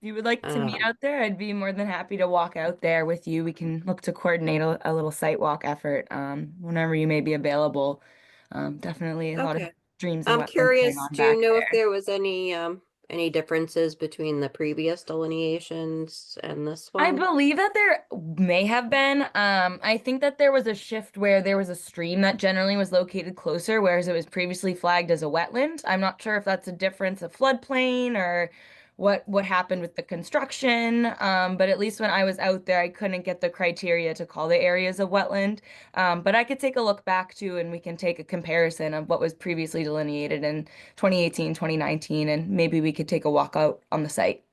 If you would like to meet out there, I'd be more than happy to walk out there with you. We can look to coordinate a little site walk effort whenever you may be available. Definitely a lot of dreams. I'm curious, do you know if there was any differences between the previous delineations and this one? I believe that there may have been. I think that there was a shift where there was a stream that generally was located closer, whereas it was previously flagged as a wetland. I'm not sure if that's a difference of floodplain or what happened with the construction. But at least when I was out there, I couldn't get the criteria to call the areas a wetland. But I could take a look back to, and we can take a comparison of what was previously delineated in 2018, 2019, and maybe we could take a walk out on the site.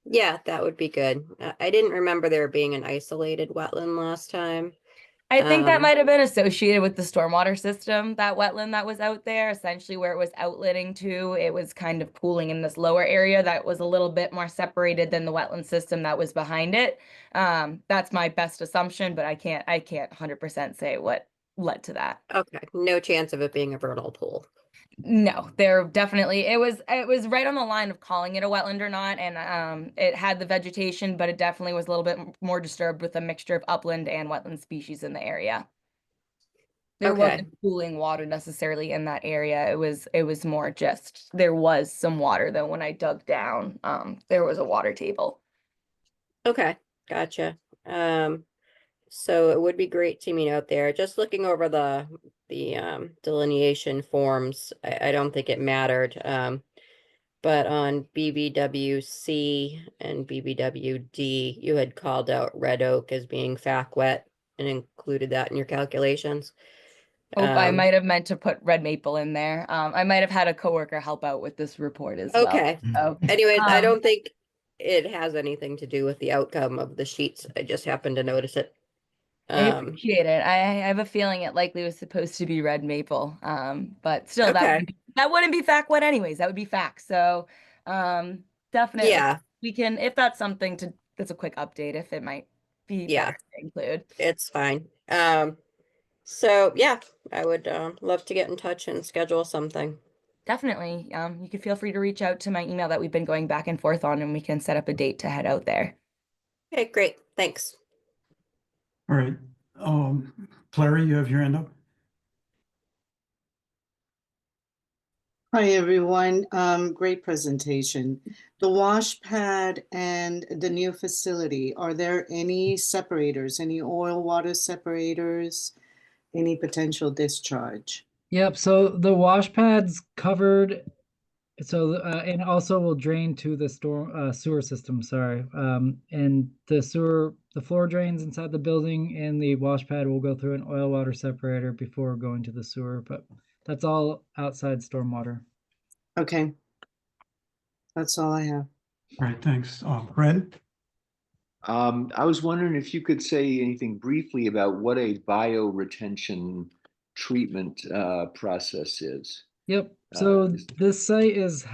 Yeah, that would be good. I didn't remember there being an isolated wetland last time. I think that might have been associated with the stormwater system, that wetland that was out there, essentially where it was outletting to. It was kind of pooling in this lower area that was a little bit more separated than the wetland system that was behind it. That's my best assumption, but I can't 100% say what led to that. Okay, no chance of it being a vernal pool. No, there definitely, it was right on the line of calling it a wetland or not, and it had the vegetation, but it definitely was a little bit more disturbed with a mixture of upland and wetland species in the area. There wasn't pooling water necessarily in that area. It was more just, there was some water though when I dug down. There was a water table. Okay, gotcha. So it would be great to meet out there. Just looking over the delineation forms, I don't think it mattered. But on BBWC and BBWD, you had called out red oak as being FAC wet and included that in your calculations. Oh, I might have meant to put red maple in there. I might have had a coworker help out with this report as well. Okay. So, anyways, I don't think it has anything to do with the outcome of the sheets. I just happened to notice it. I appreciate it. I have a feeling it likely was supposed to be red maple. But still, that wouldn't be FAC wet anyways. That would be FAC. So definitely. Yeah. we can, if that's something that's a quick update, if it might be Yeah. better to include. It's fine. So yeah, I would love to get in touch and schedule something. Definitely. You could feel free to reach out to my email that we've been going back and forth on, and we can set up a date to head out there. Okay, great. Thanks. All right. Clary, you have your hand up? Hi, everyone. Great presentation. The wash pad and the new facility, are there any separators, any oil water separators, any potential discharge? Yep, so the wash pad's covered, so and also will drain to the storm sewer system, sorry. And the floor drains inside the building, and the wash pad will go through an oil water separator before going to the sewer, but that's all outside stormwater. Okay. That's all I have. All right, thanks. Fred? I was wondering if you could say anything briefly about what a bioretention treatment process is. Yep. So is- this site is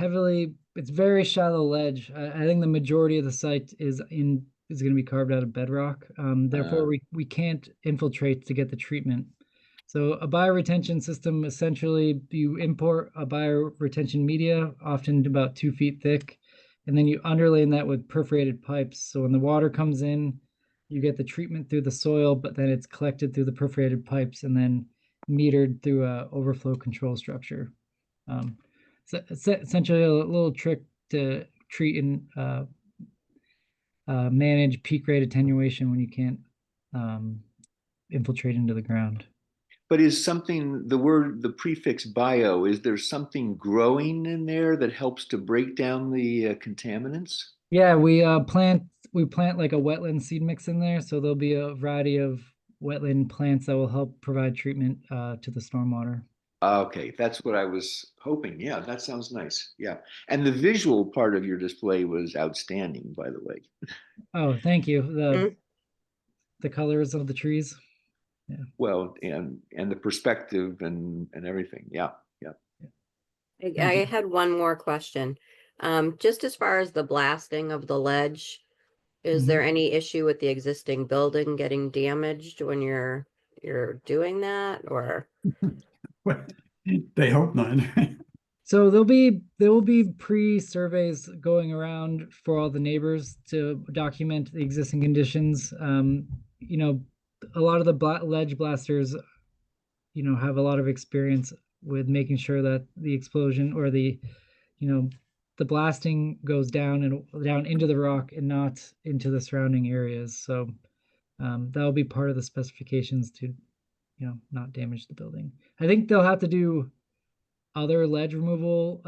it's very shallow ledge. I think the majority of the site is going to be carved out of bedrock. Therefore, we can't infiltrate to get the treatment. So a bioretention system, essentially, you import a bioretention media, often about 2 feet thick, and then you underlay that with perforated pipes. So when the water comes in, you get the treatment through the soil, but then it's collected through the perforated pipes and then metered through a overflow control structure. So it's essentially a little trick to treat and manage peak rate attenuation when you can't infiltrate into the ground. But is something, the prefix bio, is there something growing in there that helps to break down the contaminants? Yeah, we plant like a wetland seed mix in there, so there'll be a variety of wetland plants that will help provide treatment to the stormwater. Okay, that's what I was hoping. Yeah, that sounds nice. Yeah. And the visual part of your display was outstanding, by the way. Oh, thank you. The colors of the trees. Yeah. Well, and the perspective and everything. Yeah, yeah. I had one more question. Just as far as the blasting of the ledge, is there any issue with the existing building getting damaged when you're doing that, or? They hope not. So there will be pre-surveys going around for all the neighbors to document the existing conditions. You know, a lot of the ledge blasters, you know, have a lot of experience with making sure that the explosion or the blasting goes down and down into the rock and not into the surrounding areas. So that will be part of the specifications to, you know, not damage the building. I think they'll have to do other ledge removal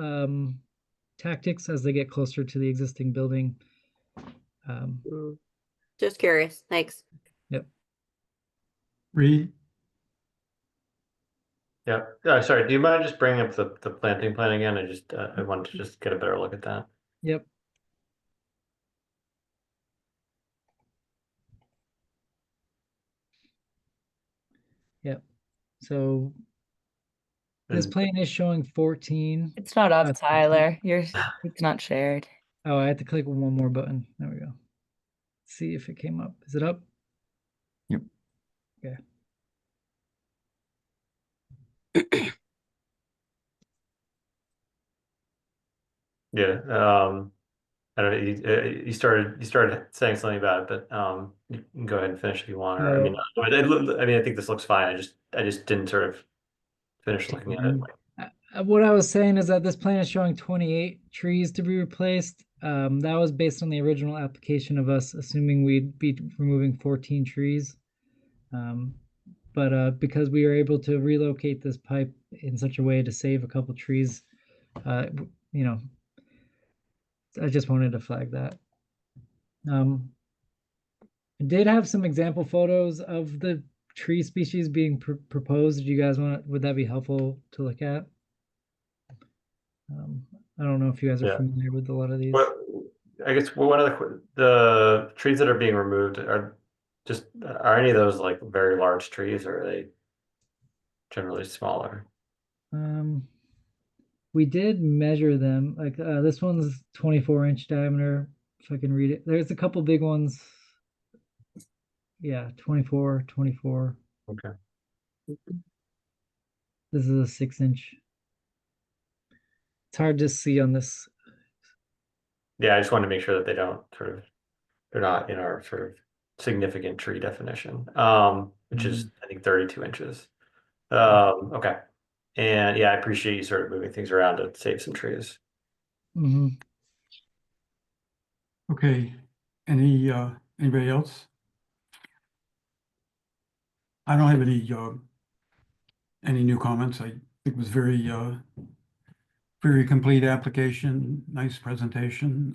tactics as they get closer to the existing building. Just curious. Thanks. Yep. Reed? Yeah, sorry, do you mind just bringing up the planting plan again? I wanted to just get a better look at that. Yep. Yep. So this plan is showing 14. It's not up, Tyler. It's not shared. Oh, I have to click one more button. There we go. See if it came up. Is it up? Yep. Okay. Yeah, I don't know, you started saying something about it, but you can go ahead and finish if you want, or I mean, I think this looks fine. I just didn't sort of finish looking at it. What I was saying is that this plan is showing 28 trees to be replaced. That was based on the original application of us assuming we'd be removing 14 trees. But because we were able to relocate this pipe in such a way to save a couple trees, you know, I just wanted to flag that. I did have some example photos of the tree species being proposed. Do you guys would that be helpful to look at? I don't know if you guys are familiar with a lot of these. I guess one of the trees that are being removed are any of those like very large trees, or are they generally smaller? We did measure them. Like this one's 24-inch diameter, if I can read it. There's a couple big ones. Yeah, 24, 24. Okay. This is a 6-inch. It's hard to see on this. Yeah, I just wanted to make sure that they don't sort of, they're not in our sort of significant tree definition, which is, I think, 32 inches. Okay. And yeah, I appreciate you sort of moving things around to save some trees. Mhm. Okay, anybody else? I don't have any new comments. I think it was very complete application, nice presentation.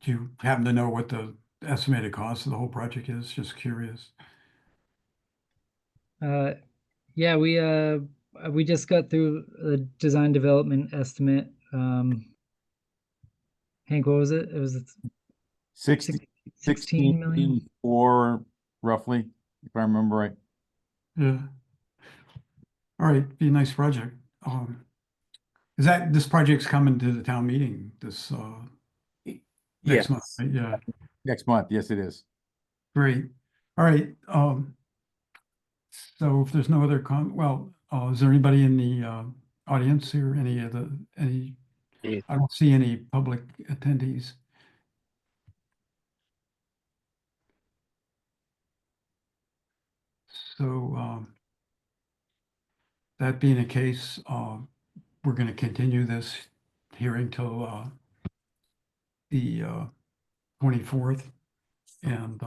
Do you happen to know what the estimated cost of the whole project is? Just curious. Yeah, we just got through the design development estimate. Hank, what was it? It was 16 million. 16 roughly, if I remember right. Yeah. All right, be a nice project. This project's coming to the town meeting this next month, right? Yeah, Next month, yes, it is. great. All right, so if there's no other is there anybody in the audience here? I don't see any public attendees. So that being the case, we're going to continue this hearing till the 24th. And,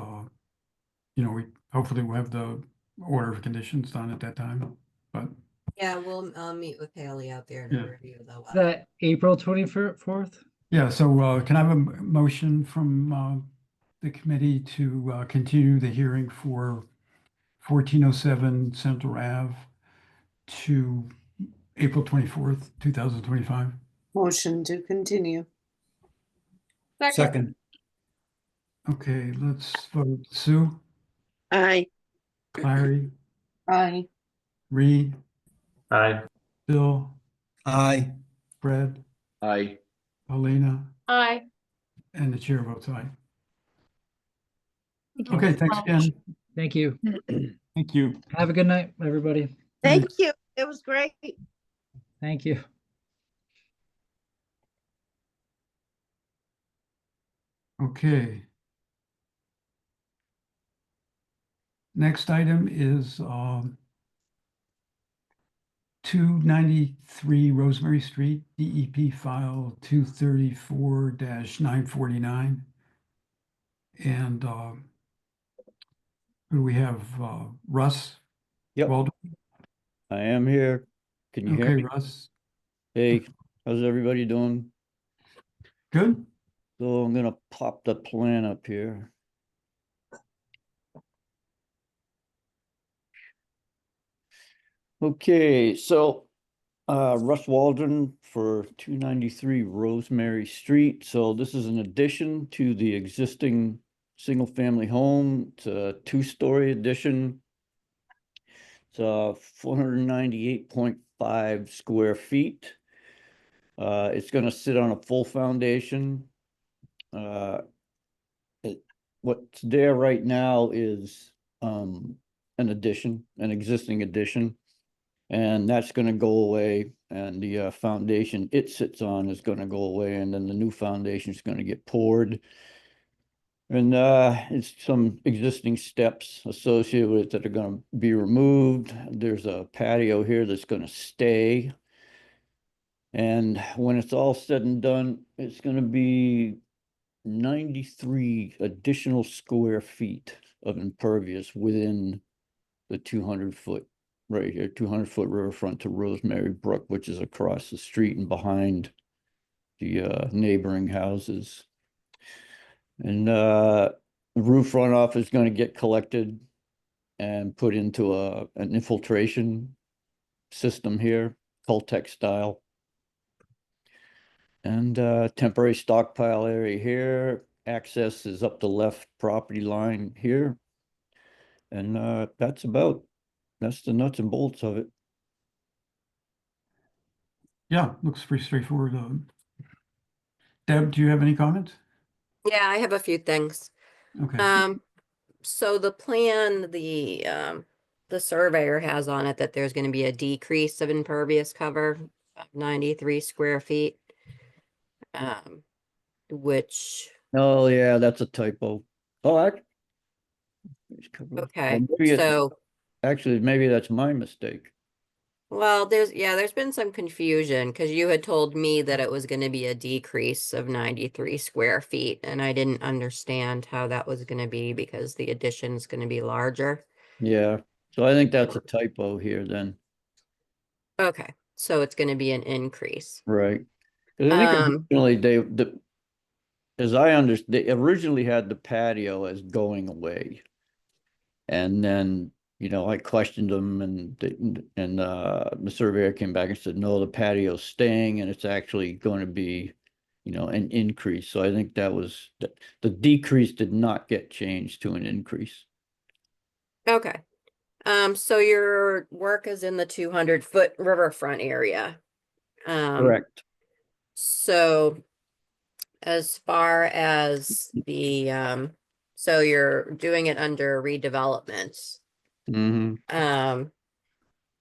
we hopefully will have the order of conditions done at that time. But Yeah, I'll meet with Haley out there Yeah. to review the weather. That April 24th? yeah, so can I have a motion from the committee to continue the hearing for 1407 Central Ave to April 24th, 2025? Motion to continue. Second. Okay, let's vote. Sue, Aye. Larry, Aye. Reed, Aye. Bill, Aye. Fred, Aye. Paulina, Aye. and the chair votes aye. Thank you Okay, so thanks much. again. Thank you. Thank you. Have a good night, everybody. Thank you. It was great. Thank you. Okay. Next item is 293 Rosemary Street, DEP file 234-949. And who do we have? Russ? Yep. Waldron? I am here. Can you hear Okay, me? Russ. Hey, how's everybody doing? Good. So I'm gonna pop the plan up here. Okay, so Russ Waldron for 293 Rosemary Street. So this is an addition to the existing single-family home. It's a two-story addition. It's 498.5 square feet. It's gonna sit on a full foundation. What's there right now is an addition, an existing addition. And that's gonna go away, and the foundation it sits on is gonna go away, and then the new foundation is gonna get poured. And it's some existing steps associated with it that are gonna be removed. There's a patio here that's gonna stay. And when it's all said and done, it's gonna be 93 additional square feet of impervious within the 200-foot right here, 200-foot riverfront to Rosemary Brook, which is across the street and behind the neighboring houses. And the roof runoff is going to get collected and put into an infiltration system here, Cultec style. And temporary stockpile area here. Access is up the left property line here. And that's the nuts and bolts of it. Yeah, looks pretty straightforward. Deb, do you have any comments? Yeah, I have a few things. Okay. So the plan, the surveyor has on it that there's gonna be a decrease of impervious cover of 93 square feet. Which, Oh, yeah, that's a typo. Oh, okay, maybe so, actually, maybe that's my mistake. well, there's been some confusion because you had told me that it was gonna be a decrease of 93 square feet, and I didn't understand how that was gonna be because the addition's gonna be larger. Yeah, so I think that's a typo here then, Okay, so it's gonna be an increase. right? 'Cause I think Um, originally as I understand, they originally had the patio as going away. And then, I questioned them and the surveyor came back and said, no, the patio's staying and it's actually going to be, an increase. So I think that was, the decrease did not get changed to an increase. okay. So your work is in the 200-foot riverfront area. Correct. So as far as so you're doing it under redevelopment. Mm-hmm.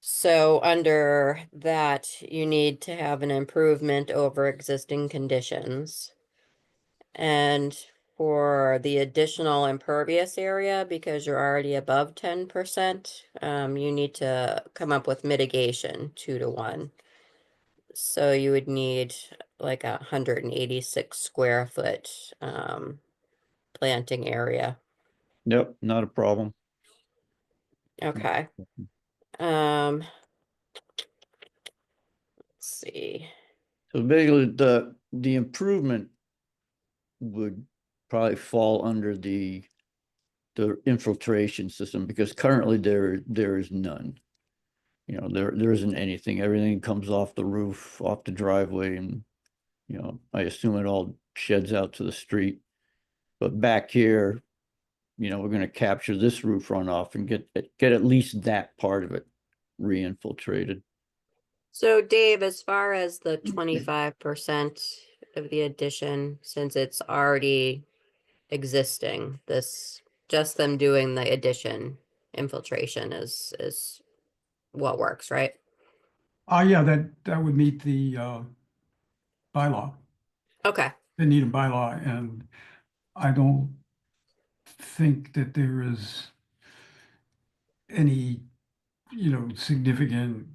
So under that, you need to have an improvement over existing conditions. And for the additional impervious area, because you're already above 10%, you need to come up with mitigation 2-to-1. So you would need like 186 square foot planting area. Yep, not a problem. Okay. Let's see. So basically the improvement would probably fall under the infiltration system because currently there is none. There isn't anything. Everything comes off the roof, off the driveway, and I assume it all sheds out to the street. But back here, we're going to capture this roof runoff and get at least that part of it re-infiltrated. So Dave, as far as the 25% of the addition, since it's already existing, just them doing the addition infiltration is what works, right? Yeah, that would meet the bylaw, Okay. the Needham bylaw, and I don't think that there is any, significant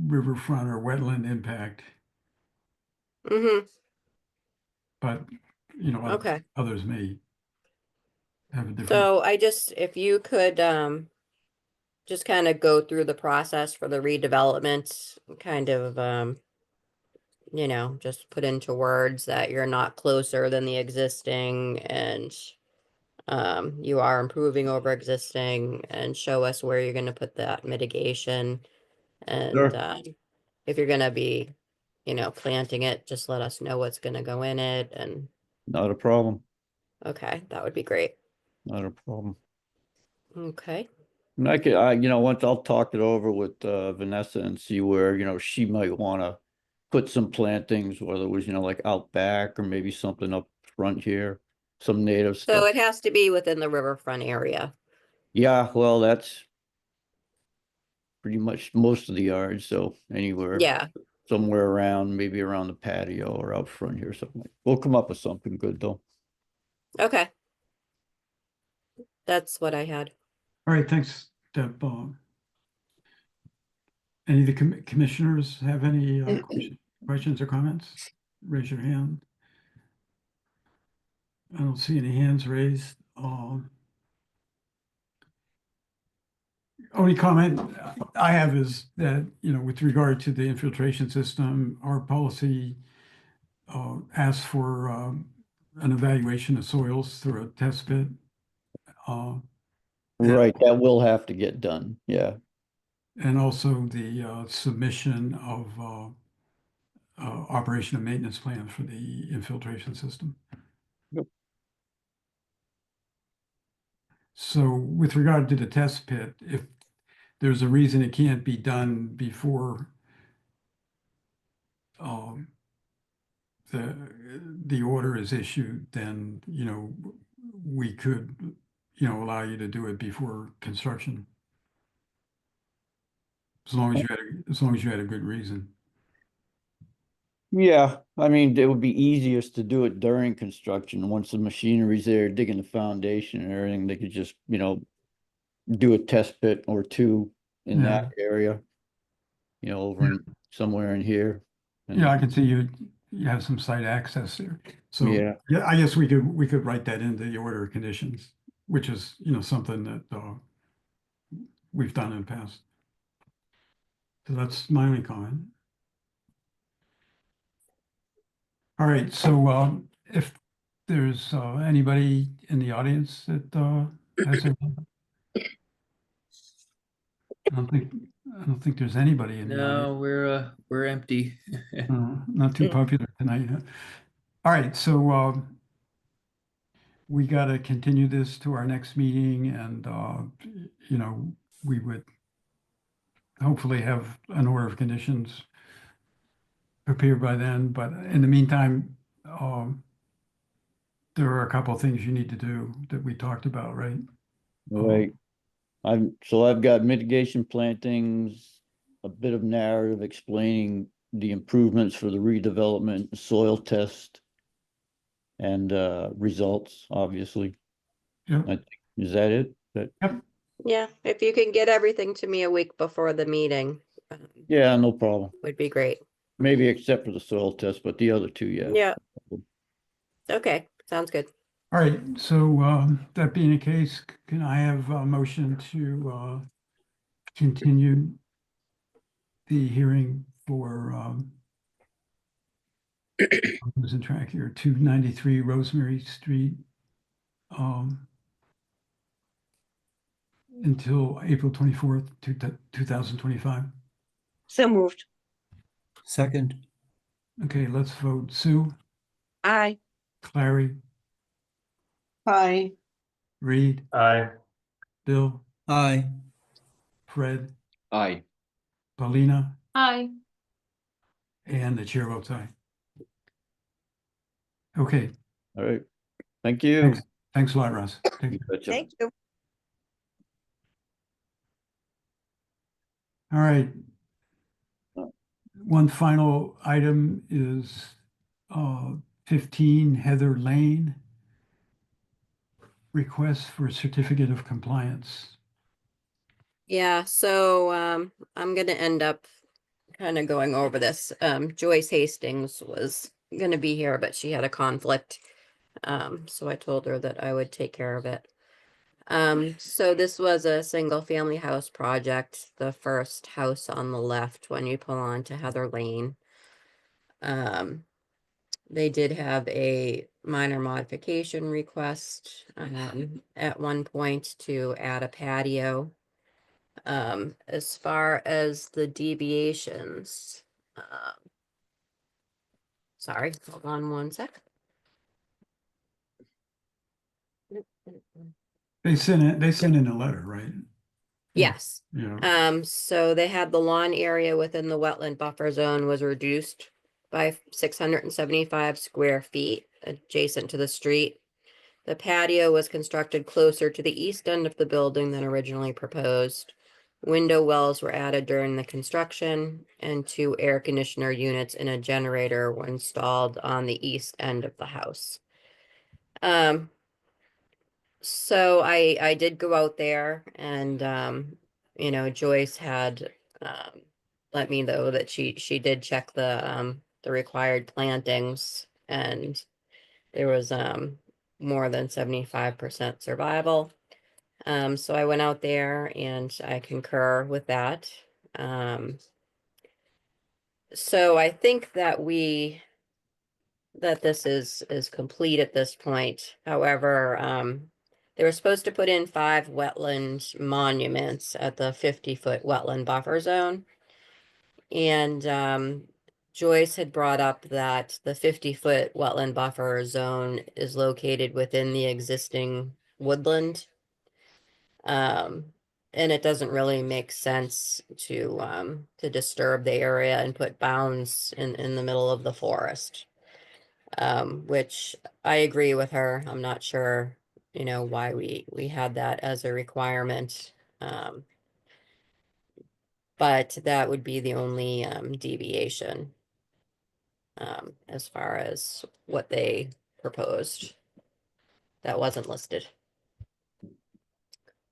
riverfront or wetland impact, Mm-hmm. but, Okay. others may have a different. So if you could, just kind of go through the process for the redevelopment, kind of, just put into words that you're not closer than the existing and you are improving over existing and show us where you're going to put that mitigation. And Sure. if you're going to be, planting it, just let us know what's going to go in it. And Not a problem. okay, that would be great. Not a problem. Okay. And once I'll talk it over with Vanessa and see where, she might want to put some plantings, whether it was, like out back or maybe something up front here, some native So stuff. it has to be within the riverfront area. Yeah, well, that's pretty much most of the yard, so anywhere. Yeah. Somewhere around, maybe around the patio or out front here, something. We'll come up with something good though. Okay. That's what I had. All right, thanks, Deb. Any of the commissioners have any questions or comments? Raise your hand. I don't see any hands raised. Only comment I have is that, with regard to the infiltration system, our policy asks for an evaluation of soils through a test pit. Right, that will have to get done, yeah. And also the submission of operation and maintenance plan for the infiltration system. Yep. So with regard to the test pit, if there's a reason it can't be done before the order is issued, then, you know, we could, you know, allow you to do it before construction. As long as you had a good reason. Yeah, I mean, it would be easiest to do it during construction. Once the machinery's there, digging the foundation and everything, they could just, you know, do a test pit or two in Yeah. that area. You know, over in somewhere in here. And- Yeah, I can see you have some site access there. So, Yeah. yeah, I guess we could write that into the order of conditions, which is, you know, something that we've done in the past. So that's my only comment. All right, so if there's anybody in the audience that has a, I don't think there's anybody in the audience. No, we're empty. Not too popular tonight. Huh? All right, so we got to continue this to our next meeting, and you know, we would hopefully have an order of conditions prepared by then. But in the meantime, there are a couple of things you need to do that we talked about, right? Right. I've got mitigation plantings, a bit of narrative explaining the improvements for the redevelopment, soil test. And results, obviously. Yeah. Is that it? Yeah, if you can get everything to me a week before the meeting, Yeah, no problem. would be great. Maybe except for the soil test, but the other two, yeah. Yeah. Okay, sounds good. All right, so that being the case, can I have a motion to continue the hearing for I'm losing track here, 293 Rosemary Street until April 24th, 2025? So moved. Second. Okay, let's vote. Sue, Aye. Clary, Hi, Reed, Aye. Bill, Aye. Fred, Aye. Paulina, Hi. and the chair votes aye. Okay, All right. Thank you. thanks. Thanks a lot, Russ. Thank you. Betcha. Thank you. All right. One final item is 15 Heather Lane. Request for certificate of compliance. Yeah, so I'm gonna end up kind of going over this. Joyce Hastings was gonna be here, but she had a conflict. So I told her that I would take care of it. So this was a single family house project, the first house on the left when you pull on to Heather Lane. They did have a minor modification request at one point to add a patio. As far as the deviations, sorry, hold on one sec. They sent in a letter, right? Yes. Yeah. So they had the lawn area within the wetland buffer zone was reduced by 675 square feet adjacent to the street. The patio was constructed closer to the east end of the building than originally proposed. Window wells were added during the construction, and 2 air conditioner units and a generator were installed on the east end of the house. So I did go out there, and you know, Joyce had let me know that she did check the required plantings, and there was more than 75% survival. So I went out there and I concur with that. So I think that this is complete at this point. However, they were supposed to put in 5 wetland monuments at the 50-foot wetland buffer zone. And Joyce had brought up that the 50-foot wetland buffer zone is located within the existing woodland. And it doesn't really make sense to disturb the area and put bounds in the middle of the forest. which I agree with her. I'm not sure, you know, why we had that as a requirement. But that would be the only deviation as far as what they proposed that wasn't listed.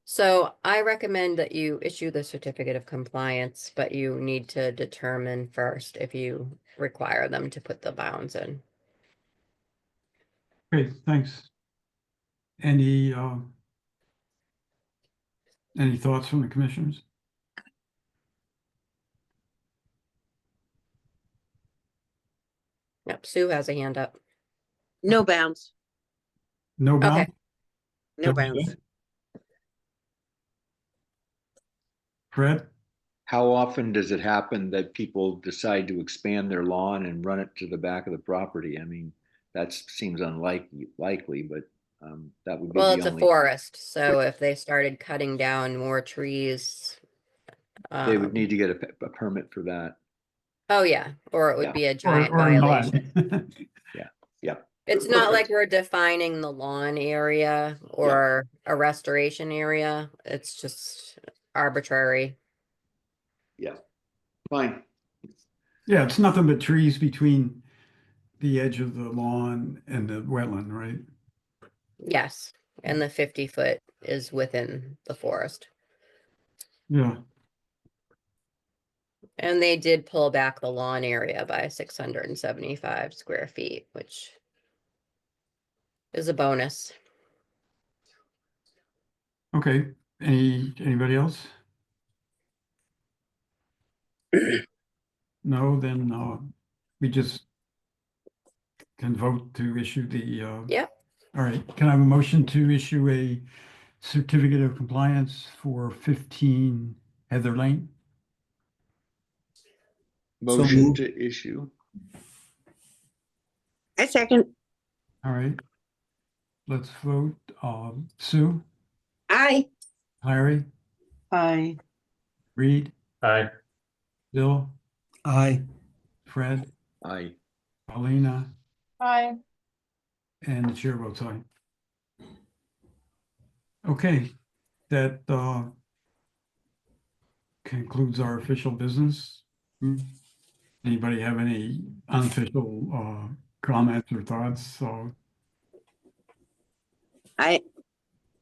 So I recommend that you issue the certificate of compliance, but you need to determine first if you require them to put the bounds in. Okay, thanks. Any thoughts from the commissioners? Yep, Sue has a hand up. No bounds, No Okay. bound? no bounds. Fred? How often does it happen that people decide to expand their lawn and run it to the back of the property? I mean, that seems likely, but that would be Well, the it's a only. forest, so if they started cutting down more trees, They would need to get a permit for that. oh yeah, or it would Yeah. be a giant Or not. violation. Yeah. It's not like we're defining the lawn area or a restoration area. It's just arbitrary. Yeah. Fine. Yeah, it's nothing but trees between the edge of the lawn and the wetland, right? Yes, and the 50-foot is within the forest. Yeah. And they did pull back the lawn area by 675 square feet, which is a bonus. Okay, anybody else? No, then we just can vote to issue the Yep. all right, can I have a motion to issue a certificate of compliance for 15 Heather Lane? Motion moved. to issue. I second. All right. Let's vote. Sue, Aye. Larry, Aye. Reed, Aye. Bill, Aye. Fred, Aye. Paulina, Aye. and the chair votes aye. Okay, that concludes our official business. Anybody have any unofficial comments or thoughts? So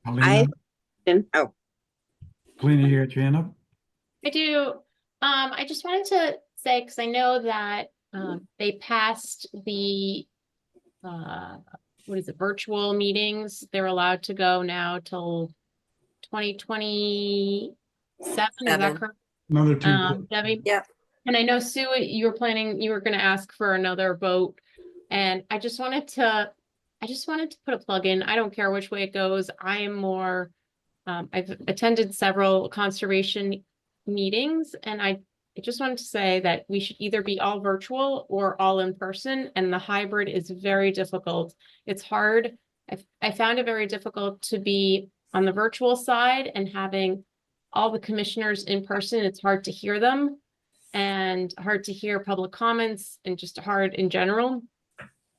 Paulina, Oh, Paulina, you got your hand up? I do. I just wanted to say, because I know that they passed the what is it, virtual meetings. They're allowed to go now till 2027. Is that correct? Another 2 Debbie? Yep. And I know Sue, you were going to ask for another vote. And I just wanted to put a plug in. I don't care which way it goes. I am more, I've attended several conservation meetings, and I just wanted to say that we should either be all virtual or all in person, and the hybrid is very difficult. It's hard. I found it very difficult to be on the virtual side and having all the commissioners in person. It's hard to hear them and hard to hear public comments and just hard in general.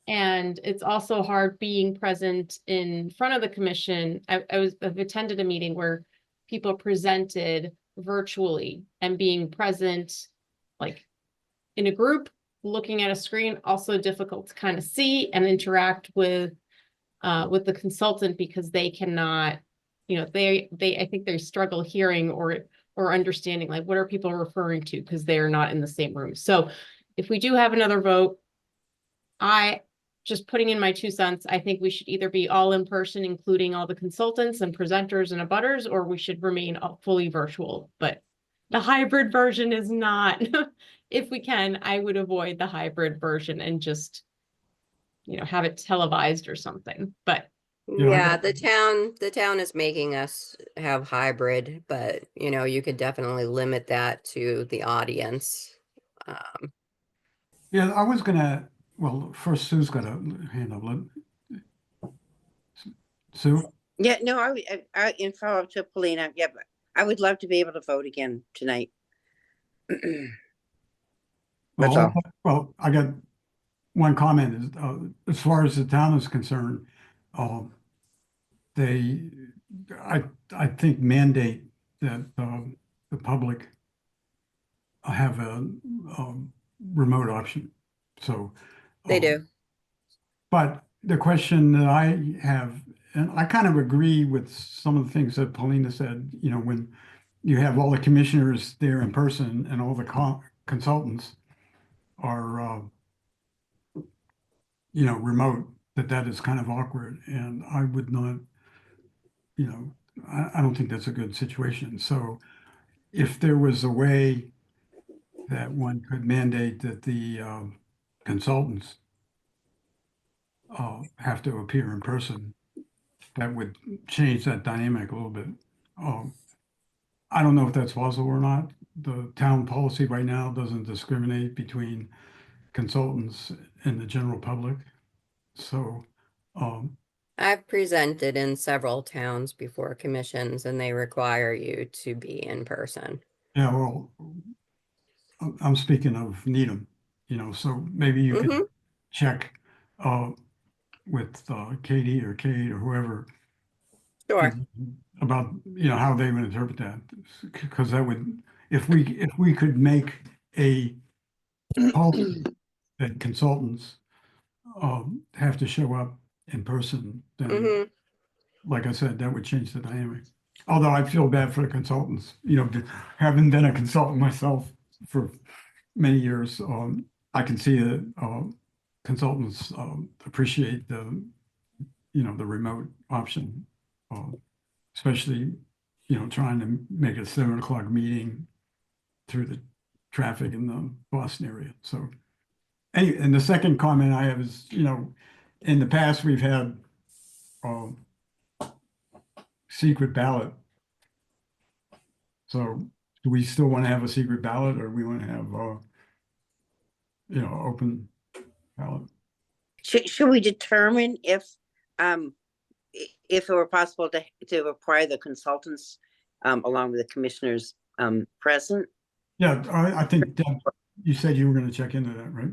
And it's also hard being present in front of the commission. I've attended a meeting where people presented virtually, and being present like in a group looking at a screen, also difficult to kind of see and interact with the consultant, because they cannot, you know, I think they struggle hearing or understanding, like, what are people referring to, because they're not in the same room. So if we do have another vote, just putting in my 2 cents, I think we should either be all in person, including all the consultants and presenters and abutters, or we should remain fully virtual. But the hybrid version is not, if we can, I would avoid the hybrid version and just, you know, have it televised or something. But Yeah, the town is making us have hybrid, but you know, you could definitely limit that to the audience. Yeah, I was gonna, well, first Sue's got a hand up. Sue? yeah, no, I in follow up to Paulina. Yeah, but I would love to be able to vote again tonight. That's all. Well, I got one comment is, as far as the town is concerned, they, I think mandate that the public have a remote option. So They do. but the question that I have, and I kind of agree with some of the things that Paulina said, you know, when you have all the commissioners there in person and all the consultants are, you know, remote, that is kind of awkward. And I would not, you know, I don't think that's a good situation. So if there was a way that one could mandate that the consultants have to appear in person, that would change that dynamic a little bit. I don't know if that's possible or not. The town policy right now doesn't discriminate between consultants and the general public. So, I've presented in several towns before commissions and they require you to be in person. yeah, well, I'm speaking of Needham, you know, so maybe you could check with Katie or Kate or whoever Sure. about, you know, how they would interpret that. Because that would, if we could make a policy that consultants have to show up in person, then like I said, that would change the dynamic. Although I feel bad for the consultants, you know, having been a consultant myself for many years, I can see that consultants appreciate the, you know, the remote option, especially, you know, trying to make a 7 o'clock meeting through the traffic in the Boston area. So, and the second comment I have is, you know, in the past we've had secret ballot. So do we still want to have a secret ballot, or we want to have you know, open ballot? Should we determine if it were possible to require the consultants along with the commissioners present? Yeah, I think Deb, you said you were going to check into that, right?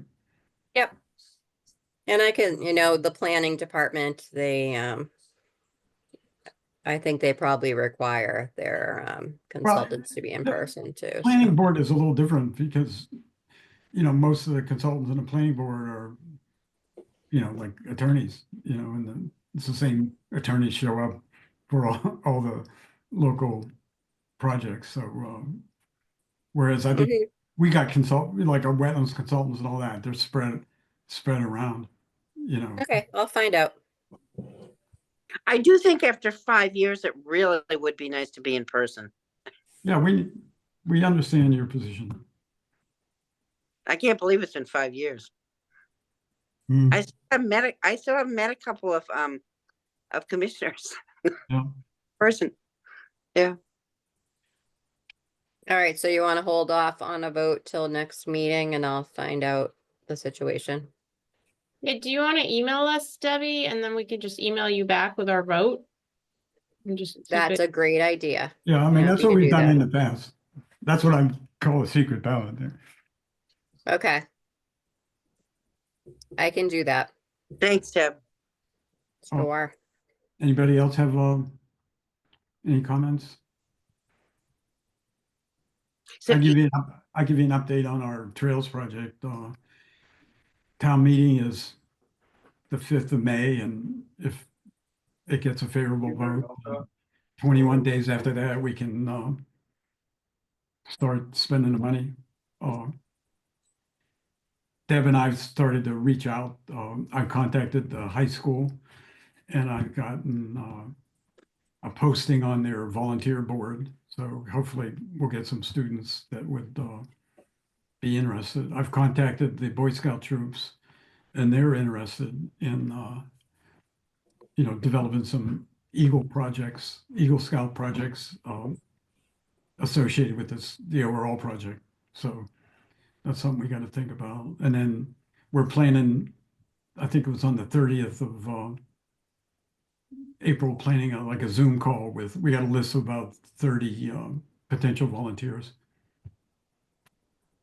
Yep. And I can, you know, the planning department, they, I think they probably require their consultants to be in person too. Planning board is a little different because, you know, most of the consultants in the planning board are, you know, like attorneys, you know, and it's the same attorneys show up for all the local projects. So, whereas I think we got like our wetlands consultants and all that, they're spread around, you know. Okay, I'll find out. I do think after 5 years, it really would be nice to be in person. Yeah, we understand your position. I can't believe it's been 5 years. I still haven't met a couple of commissioners. Yeah. Person. Yeah. All right, so you want to hold off on a vote till next meeting and I'll find out the situation. Yeah, do you want to email us, Debbie, and then we can just email you back with our vote? And just keep That's it- a great idea. Yeah, I mean, that's Happy what to we've do done that. in the past. That's what I call a secret ballot there. Okay. I can do that. Thanks, Deb. Sure. Anybody else have any comments? So I'll give you an update on our trails project. Town meeting is the 5th of May, and if it gets a favorable vote, 21 days after that, we can start spending the money. Deb and I've started to reach out. I've contacted the high school, and I've gotten a posting on their volunteer board. So hopefully we'll get some students that would be interested. I've contacted the Boy Scout troops, and they're interested in you know, developing some Eagle Scout projects associated with the overall project. So that's something we got to think about. And then we're planning, I think it was on the 30th of April, planning like a Zoom call we got a list of about 30 potential volunteers,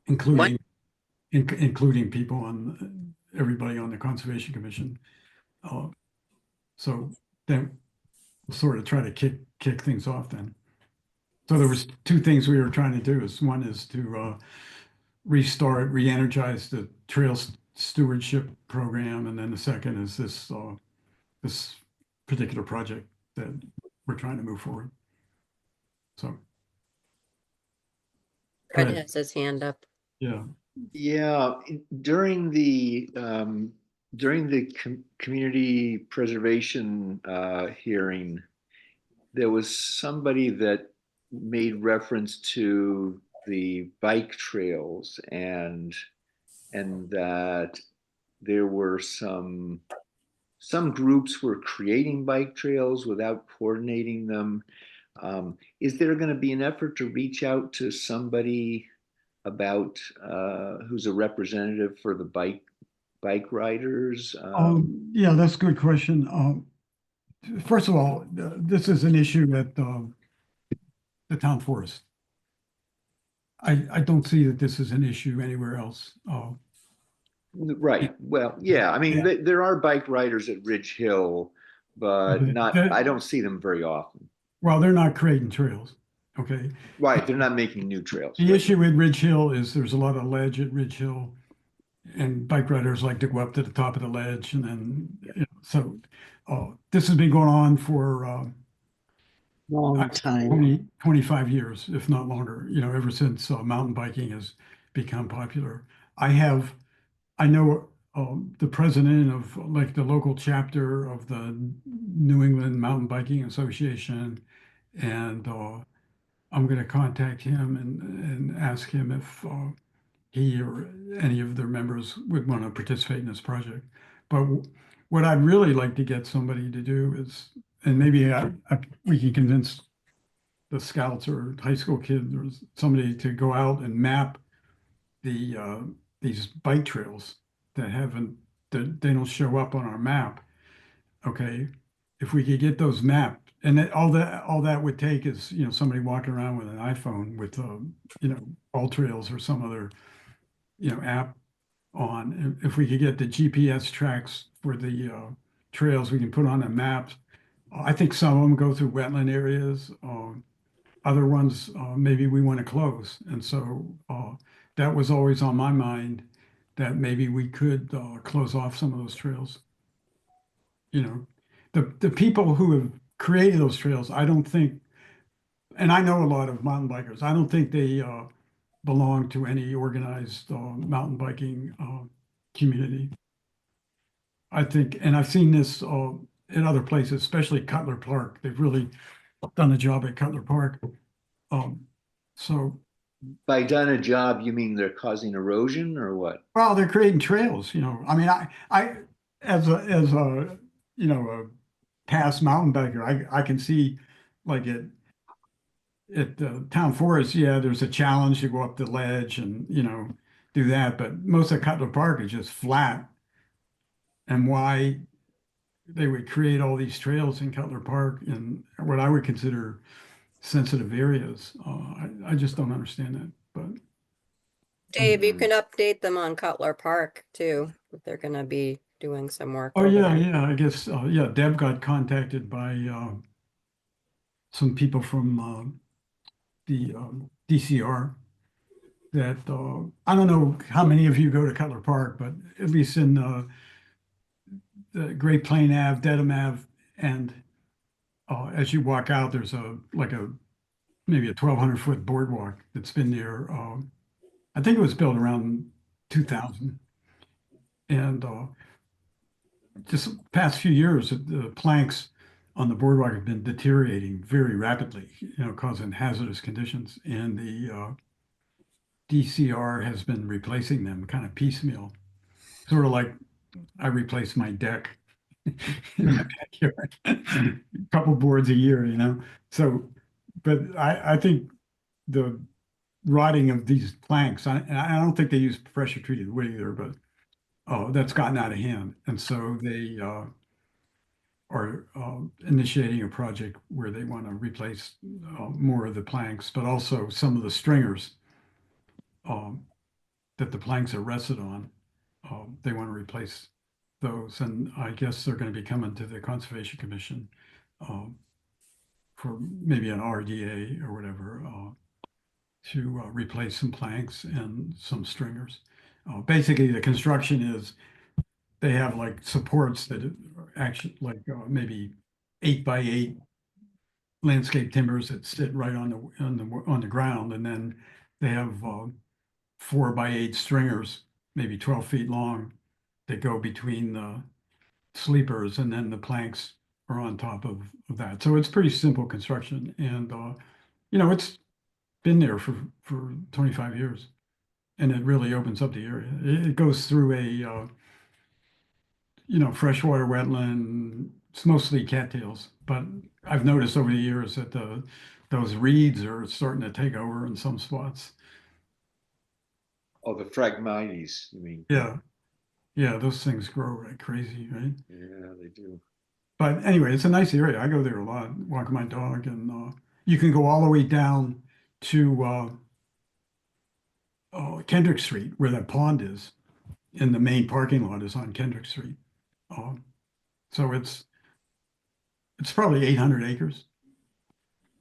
including people everybody on the Conservation Commission. So then we'll sort of try to kick things off then. So there was two things we were trying to do. One is to restart, re-energize the trail stewardship program, and then the second is this this particular project that we're trying to move forward. So. Fred Fred. has his hand up. Yeah. Yeah, during the community preservation hearing, there was somebody that made reference to the bike trails and that there were some groups were creating bike trails without coordinating them. Is there going to be an effort to reach out to somebody about who's a representative for the bike riders? Yeah, that's a good question. First of all, this is an issue at the town forest. I don't see that this is an issue anywhere else. Right. Well, yeah. I mean, there are bike riders at Ridge Hill, but I don't see them very often. Well, they're not creating trails. Okay. Right. They're not making new trails. The issue with Ridge Hill is there's a lot of ledge at Ridge Hill, and bike riders like to go up to the top of the ledge, and then so this has been going on for long time, 25 years, if not longer. Ever since mountain biking has become popular. I know the president of like the local chapter of the New England Mountain Biking Association, and I'm going to contact him and ask him if he or any of their members would want to participate in this project. But what I'd really like to get somebody to do is, and maybe we can convince the scouts or high school kids or somebody to go out and map these bike trails that they don't show up on our map. Okay, if we could get those mapped. And all that would take is, somebody walking around with an iPhone with, AllTrails or some other, app on. And if we could get the GPS tracks for the trails, we can put on a map. I think some of them go through wetland areas. Other ones, maybe we want to close. And so that was always on my mind, that maybe we could close off some of those trails. The people who have created those trails, I don't think, and I know a lot of mountain bikers, I don't think they belong to any organized mountain biking community. I think, and I've seen this in other places, especially Cutler Park. They've really done a job at Cutler Park. So by done a job, you mean they're causing erosion or what? Well, they're creating trails. I mean, I as a a past mountain biker, I can see like at the town forest, yeah, there's a challenge to go up the ledge and do that, but most of Cutler Park is just flat. And why they would create all these trails in Cutler Park in what I would consider sensitive areas, I just don't understand that. But Dave, you can update them on Cutler Park too, if they're gonna be doing some work. oh over yeah, there. yeah, I guess Deb got contacted by some people from the DCR that I don't know how many of you go to Cutler Park, but at least in the Great Plain Ave, Dedham Ave, and as you walk out, there's maybe a 1,200-foot boardwalk that's been there. I think it was built around 2000, and just past few years, the planks on the boardwalk have been deteriorating very rapidly, causing hazardous conditions. And the DCR has been replacing them kind of piecemeal, sort of like I replace my deck in my backyard, a couple boards a year, So, but I think the rotting of these planks, I don't think they use pressure treated wood either, but that's gotten out of hand. And so they are initiating a project where they want to replace more of the planks, but also some of the stringers that the planks are rested on. they want to replace those. And I guess they're going to be coming to the Conservation Commission for maybe an RDA or whatever to replace some planks and some stringers. Basically, the construction is they have like supports that are actually like maybe 8x8 landscape timbers that sit right on the ground, and then they have 4x8 stringers, maybe 12 feet long, that go between the sleepers, and then the planks are on top of that. So it's pretty simple construction, and you know, it's been there for 25 years, and it really opens up the area. It goes through a you know, freshwater wetland. It's mostly cattails, but I've noticed over the years that those reeds are starting to take over in some spots. Oh, the Phragmites, you mean? Yeah, yeah, those things grow like crazy, right? Yeah, they do. But anyway, it's a nice area. I go there a lot, walk my dog, and you can go all the way down to Kendrick Street, where that pond is, and the main parking lot is on Kendrick Street. So it's probably 800 acres.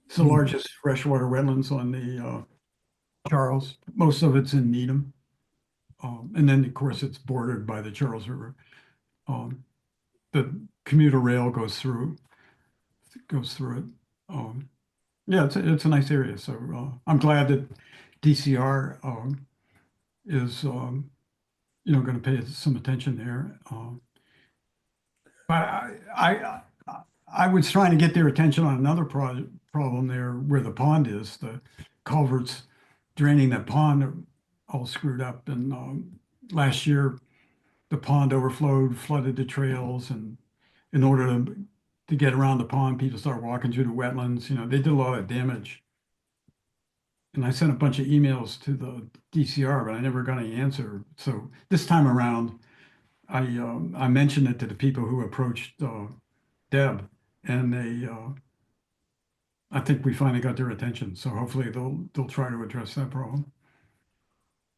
It's the largest freshwater wetlands on the Charles. Most of it's in Needham. And then, of course, it's bordered by the Charles River. The commuter rail goes through it. Yeah, it's a nice area. So I'm glad that DCR is you know, going to pay some attention there. But I was trying to get their attention on another problem there where the pond is. The culverts draining that pond are all screwed up. And last year, the pond overflowed, flooded the trails. And in order to get around the pond, people start walking through the wetlands. You know, they did a lot of damage. And I sent a bunch of emails to the DCR, but I never got any answer. So this time around, I mentioned it to the people who approached Deb, and they, I think we finally got their attention. So hopefully they'll try to address that problem.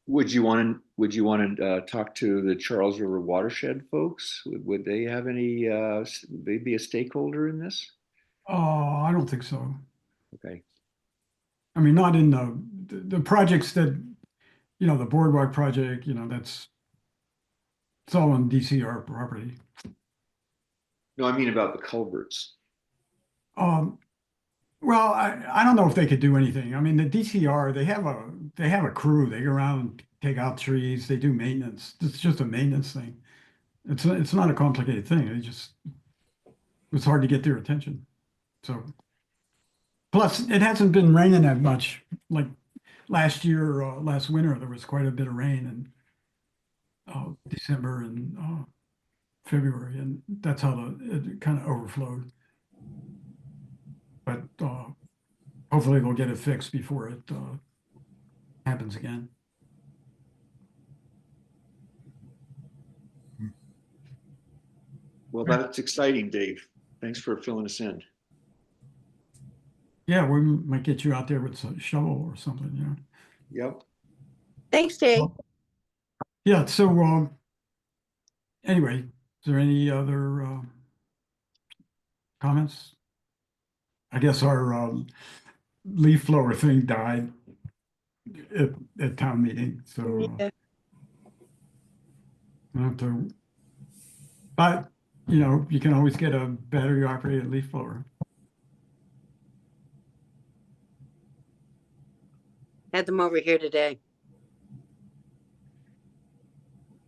Would you want to talk to the Charles River watershed folks? Would they have any? They'd be a stakeholder in this? I don't think so. Okay. I mean, not in the projects that, you know, the Boardwalk project. You know, it's all on DCR property. No, I mean about the culverts. Well, I don't know if they could do anything. I mean, the DCR, they have a crew. They go around and take out trees. They do maintenance. It's just a maintenance thing. It's not a complicated thing. It's hard to get their attention. So, plus it hasn't been raining that much. Like last year, last winter, there was quite a bit of rain in December and February, and that's how it kind of overflowed. But hopefully they'll get it fixed before it happens again. Well, that's exciting, Dave. Thanks for filling us in. Yeah, we might get you out there with a shovel or something, you know. Yep. Thanks, Dave. Yeah, so anyway, is there any other comments? I guess our leaf blower thing died at town meeting, so Yeah. I have to, but you know, you can always get a battery operated leaf blower. Had them over here today.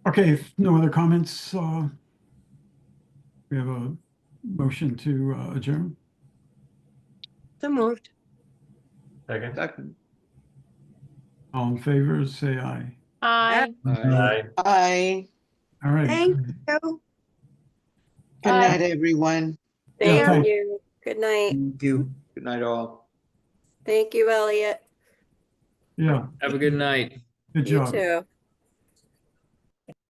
Okay, if no other comments, we have a motion to adjourn. So moved. Second. All in favor, say aye. Aye. Aye. Bye. All right. Thank you. Good night, everyone. Yeah, Thank thank- you. Good night. Thank you. Good night, all. Thank you, Elliot. Yeah, Have a good night. good You job. too.